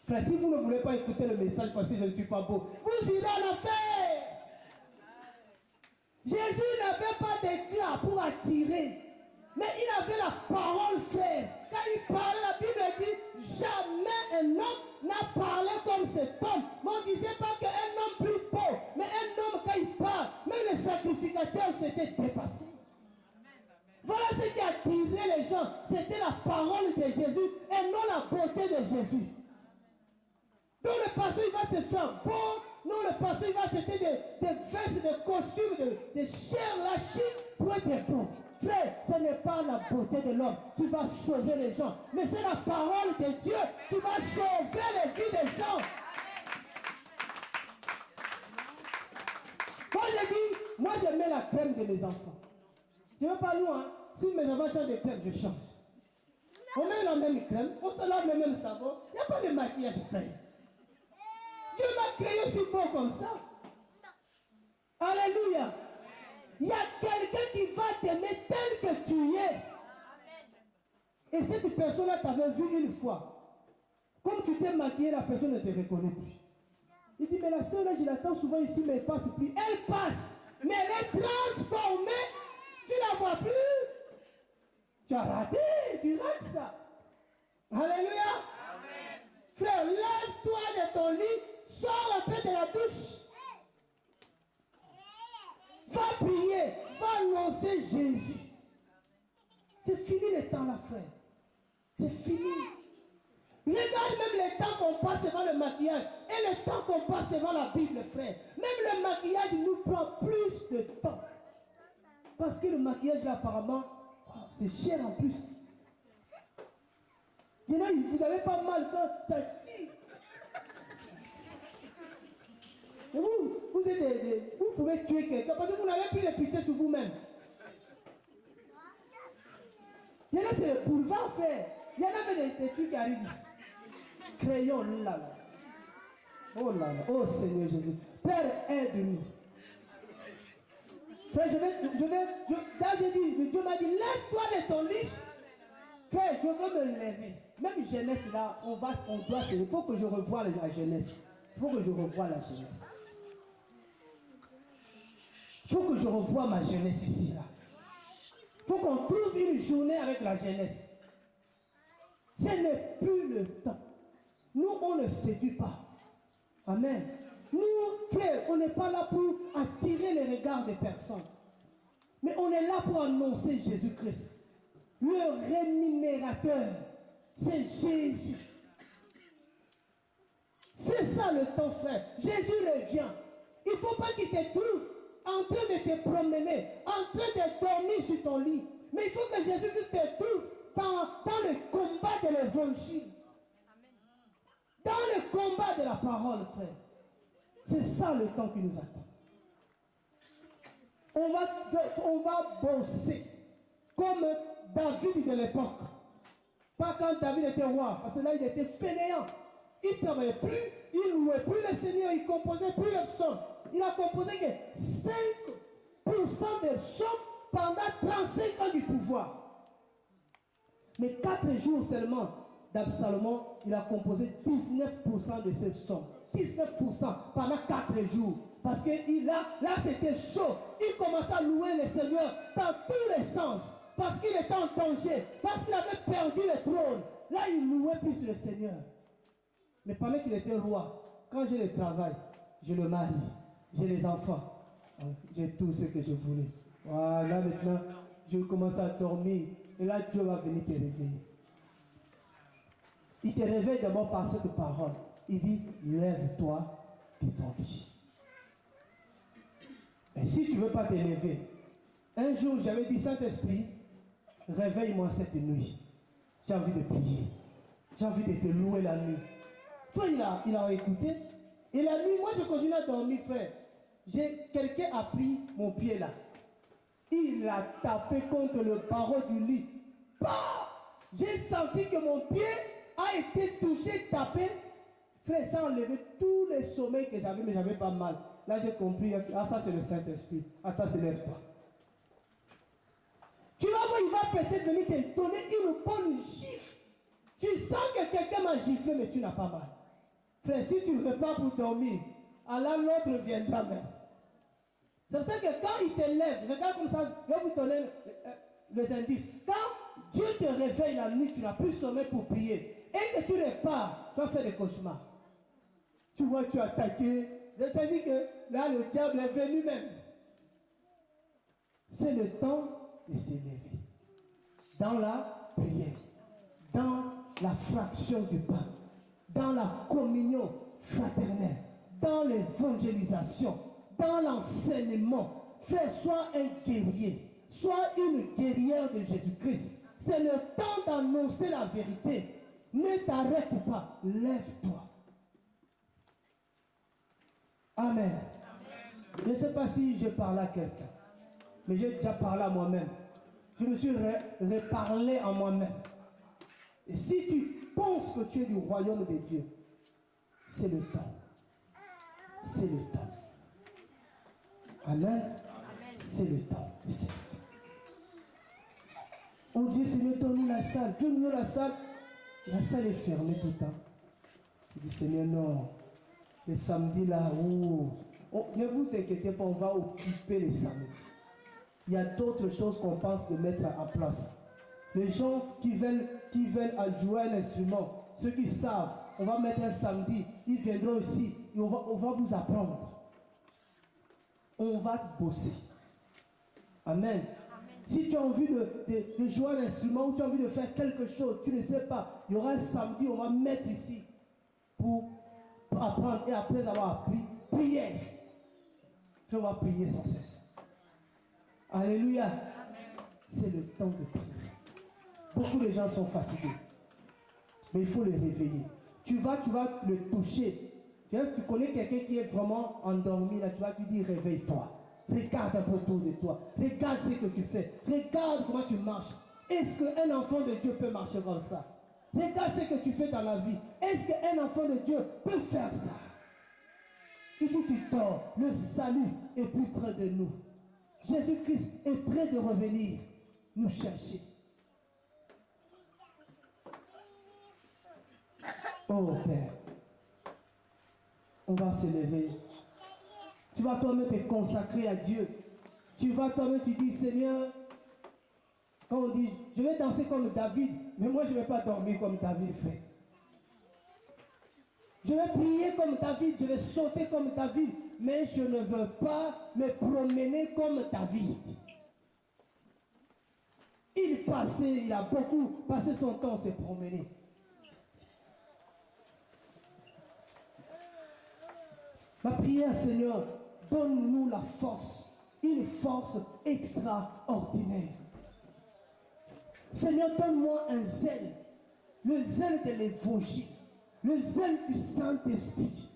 Frère, si vous ne voulez pas écouter le message parce que je ne suis pas beau, vous irez en enfer. Jésus n'avait pas d'éclat pour attirer. Mais il avait la parole, frère. Quand il parlait, la Bible dit, jamais un homme n'a parlé comme cet homme. Mais on ne disait pas qu'un homme plus beau. Mais un homme, quand il parle, même les sacrificateurs s'étaient dépassés. Voilà ce qui attirait les gens. C'était la parole de Jésus et non la beauté de Jésus. Donc le pasteur, il va se faire beau. Non, le pasteur, il va acheter des vestes, des costumes, des chairs, la chic pour être beau. Frère, ce n'est pas la beauté de l'homme qui va sauver les gens, mais c'est la parole de Dieu qui va sauver les vies des gens. Moi, je dis, moi, je mets la crème de mes enfants. Je ne vais pas loin. Si mes enfants changent de crème, je change. On met la même crème, on se lave le même savon. Il n'y a pas de maquillage, frère. Dieu m'a créé aussi beau comme ça. Alléluia. Il y a quelqu'un qui va t'aimer tel que tu es. Et cette personne-là t'avait vu une fois. Comme tu t'es maquillé, la personne ne te reconnaît plus. Il dit, mais la soeur là, je l'attends souvent ici, mais elle ne passe plus. Elle passe, mais elle est transformée. Tu ne la vois plus. Tu as raté, tu rates ça. Alléluia. Amen. Frère, lève-toi de ton lit, sors un peu de la douche. Va prier, va annoncer Jésus. C'est fini le temps là, frère. C'est fini. Regarde même le temps qu'on passe devant le maquillage et le temps qu'on passe devant la Bible, frère. Même le maquillage nous prend plus de temps. Parce que le maquillage là, apparemment, c'est cher en plus. Vous n'avez pas mal quand ça tire. Et vous pouvez tuer quelqu'un parce que vous n'avez plus de pitié sur vous-même. Il y en a, c'est le boulevard, frère. Il y en a même des trucs qui arrivent ici. Crayon, là. Oh là là. Oh Seigneur Jésus. Père, aide-nous. Frère, là j'ai dit, Dieu m'a dit, lève-toi de ton lit. Frère, je veux me lever. Même jeunesse là, il faut que je revoie la jeunesse. Il faut que je revoie la jeunesse. Il faut que je revoie ma jeunesse ici, là. Il faut qu'on trouve une journée avec la jeunesse. Ce n'est plus le temps. Nous, on ne séduit pas. Amen. Nous, frères, on n'est pas là pour attirer les regards des personnes. Mais on est là pour annoncer Jésus-Christ. Le rémunérateur, c'est Jésus. C'est ça le temps, frère. Jésus revient. Il ne faut pas qu'il te trouve en train de te promener, en train de dormir sur ton lit. Mais il faut que Jésus-Christ te trouve dans le combat de l'évangile. Dans le combat de la parole, frère. C'est ça le temps qui nous attend. On va bosser comme David de l'époque. Pas quand David était roi, parce que là il était fainéant. Il ne travaillait plus, il ne louait plus le Seigneur, il ne composait plus les psaumes. Il a composé que 5% des psaumes pendant 35 ans du pouvoir. Mais 4 jours seulement d'Absalom, il a composé 19% de ces psaumes. 19% pendant 4 jours. Parce que là c'était chaud. Il commençait à louer le Seigneur dans tous les sens. parce qu'il était en danger, parce qu'il avait perdu le trône. Là, il louait plus le Seigneur. Mais pendant qu'il était roi, quand j'ai le travail, j'ai le mari, j'ai les enfants, j'ai tout ce que je voulais. Voilà, maintenant, je commence à dormir. Et là, Dieu va venir te réveiller. Il te réveille d'abord par cette parole. Il dit, lève-toi de ton lit. Et si tu ne veux pas te lever, un jour j'avais dit, Saint-Esprit, réveille-moi cette nuit. J'ai envie de prier. J'ai envie de te louer la nuit. Toi, il a écouté. Et la nuit, moi je continue à dormir, frère. Quelqu'un a pris mon pied là. Il a tapé contre le barreau du lit. Bah! J'ai senti que mon pied a été touché, tapé. Frère, ça a enlevé tous les sommeils que j'avais, mais j'avais pas mal. Là, j'ai compris. Ah, ça, c'est le Saint-Esprit. Attends, lève-toi. Tu vas voir, il va peut-être venir te donner une bonne gifle. Tu sens que quelqu'un m'a giflé, mais tu n'as pas mal. Frère, si tu repars pour dormir, alors l'autre viendra même. C'est pour ça que quand il te lève, regarde comme ça, je vais vous donner les indices. Quand Dieu te réveille la nuit, tu n'as plus sommeil pour prier, et que tu repars, tu vas faire des cauchemars. Tu vois, tu as attaqué. Je te dis que là, le diable est venu même. C'est le temps de s'élever. Dans la prière, dans la fraction du pain, dans la communion fraternelle, dans l'évangélisation, dans l'enseignement. Frère, sois un guerrier, sois une guerrière de Jésus-Christ. C'est le temps d'annoncer la vérité. Ne t'arrête pas, lève-toi. Amen. Je ne sais pas si je parle à quelqu'un, mais j'ai déjà parlé à moi-même. Je me suis reparlé à moi-même. Et si tu penses que tu es du royaume de Dieu, c'est le temps. C'est le temps. Amen. C'est le temps. On dit, Seigneur, donne-nous la salle. Donne-nous la salle. La salle est fermée tout le temps. Il dit, Seigneur, non. Les samedis là, ne vous inquiétez pas, on va occuper les samedis. Il y a d'autres choses qu'on pense de mettre en place. Les gens qui veulent jouer un instrument, ceux qui savent, on va mettre un samedi, ils viendront ici et on va vous apprendre. On va bosser. Amen. Si tu as envie de jouer un instrument ou tu as envie de faire quelque chose, tu ne sais pas, il y aura un samedi, on va mettre ici pour apprendre. Et après avoir appris, prière. On va prier sans cesse. Alléluia. C'est le temps de prier. Beaucoup de gens sont fatigués. Mais il faut les réveiller. Tu vas le toucher. Tu connais quelqu'un qui est vraiment endormi, là, tu vas lui dire réveille-toi. Regarde un peu autour de toi. Regarde ce que tu fais. Regarde comment tu marches. Est-ce qu'un enfant de Dieu peut marcher comme ça? Regarde ce que tu fais dans la vie. Est-ce qu'un enfant de Dieu peut faire ça? Il dit tu dors. Le salut est plus près de nous. Jésus-Christ est prêt de revenir nous chercher. Oh Père, on va se lever. Tu vas toi-même te consacrer à Dieu. Tu vas toi-même te dire, Seigneur, quand on dit, je vais danser comme David, mais moi je ne vais pas dormir comme David fait. Je vais prier comme David, je vais sauter comme David, mais je ne veux pas me promener comme David. Il a beaucoup passé son temps à se promener. Ma prière, Seigneur, donne-nous la force, une force extraordinaire. Seigneur, donne-moi un zèle, le zèle de l'évangile, le zèle du Saint-Esprit.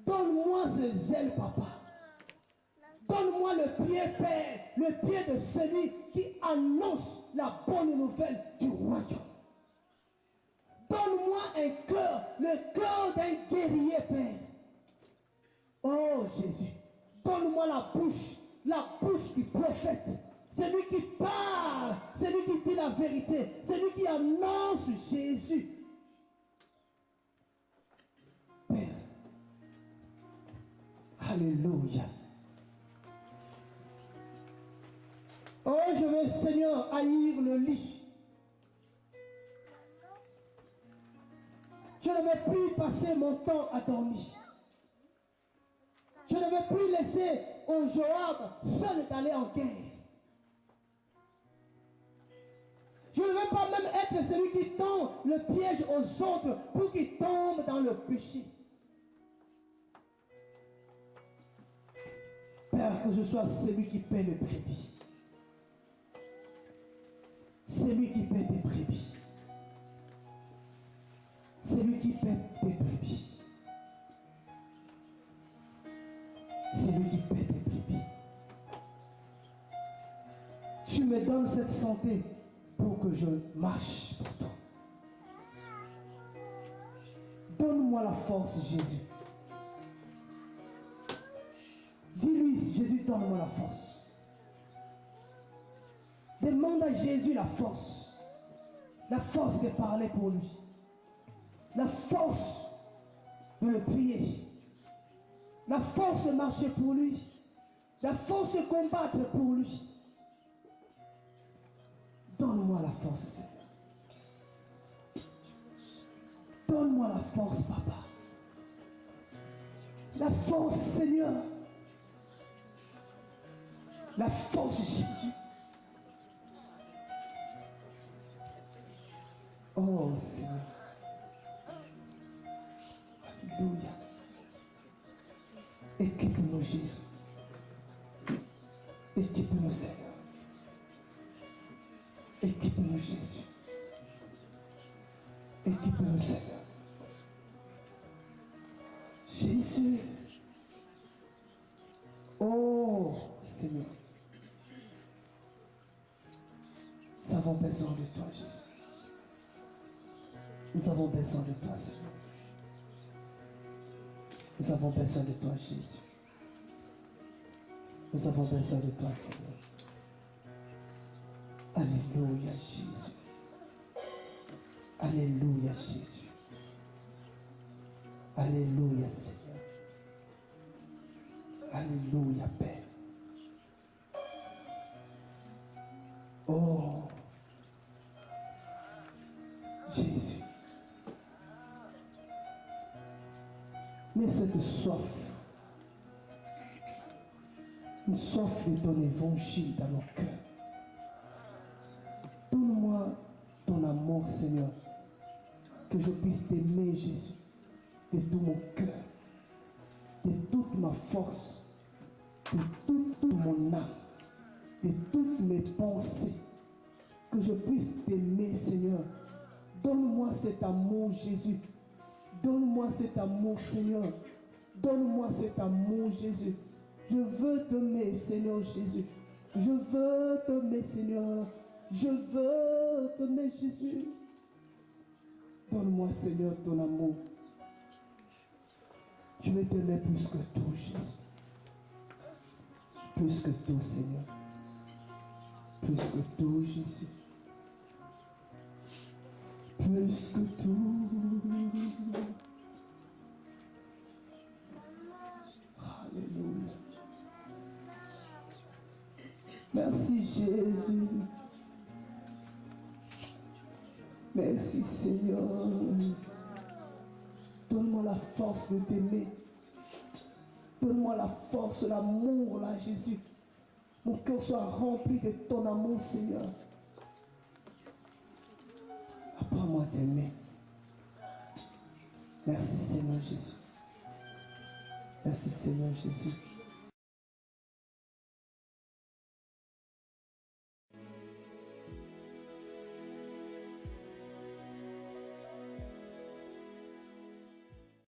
Donne-moi ce zèle, Papa. Donne-moi le pied, Père, le pied de celui qui annonce la bonne nouvelle du royaume. Donne-moi un cœur, le cœur d'un guerrier, Père. Oh Jésus, donne-moi la bouche du prophète, celui qui parle, celui qui dit la vérité, celui qui annonce Jésus. Père, alléluia. Oh, je vais, Seigneur, haïr le lit. Je ne vais plus passer mon temps à dormir. Je ne vais plus laisser au Joab seul d'aller en guerre. Je ne vais pas même être celui qui tend le piège aux autres pour qu'ils tombent dans le péché. Père, que je sois celui qui paie les brebis. Celui qui paie des brebis. Celui qui paie des brebis. Celui qui paie des brebis. Tu me donnes cette santé pour que je marche pour toi. Donne-moi la force, Jésus. Dis-lui, Jésus, donne-moi la force. Demande à Jésus la force. La force de parler pour lui. La force de le prier. La force de marcher pour lui. La force de combattre pour lui. Donne-moi la force, Seigneur. Donne-moi la force, Papa. La force, Seigneur. La force, Jésus. Oh, Seigneur. Alléluia. Équipe-nous, Jésus. Équipe-nous, Seigneur. Équipe-nous, Jésus. Équipe-nous, Seigneur. Jésus. Oh, Seigneur. Nous avons besoin de toi, Jésus. Nous avons besoin de toi, Seigneur. Nous avons besoin de toi, Jésus. Nous avons besoin de toi, Seigneur. Alléluia, Jésus. Alléluia, Jésus. Alléluia, Seigneur. Alléluia, Père. Oh, Jésus. Mais cette soif, une soif de ton évangile dans nos cœurs. Donne-moi ton amour, Seigneur, que je puisse t'aimer, Jésus, de tout mon cœur, de toute ma force, de toute mon âme, de toutes mes pensées, que je puisse t'aimer, Seigneur. Donne-moi cet amour, Jésus. Donne-moi cet amour, Seigneur. Donne-moi cet amour, Jésus. Je veux t'aimer, Seigneur Jésus. Je veux t'aimer, Seigneur. Je veux t'aimer, Jésus. Donne-moi, Seigneur, ton amour. Je vais t'aimer plus que tout, Jésus. Plus que tout, Seigneur. Plus que tout, Jésus. Plus que tout. Alléluia. Merci, Jésus. Merci, Seigneur. Donne-moi la force de t'aimer. Donne-moi la force, l'amour, là, Jésus. Mon cœur soit rempli de ton amour, Seigneur. Apprends-moi à t'aimer. Merci, Seigneur Jésus. Merci, Seigneur Jésus.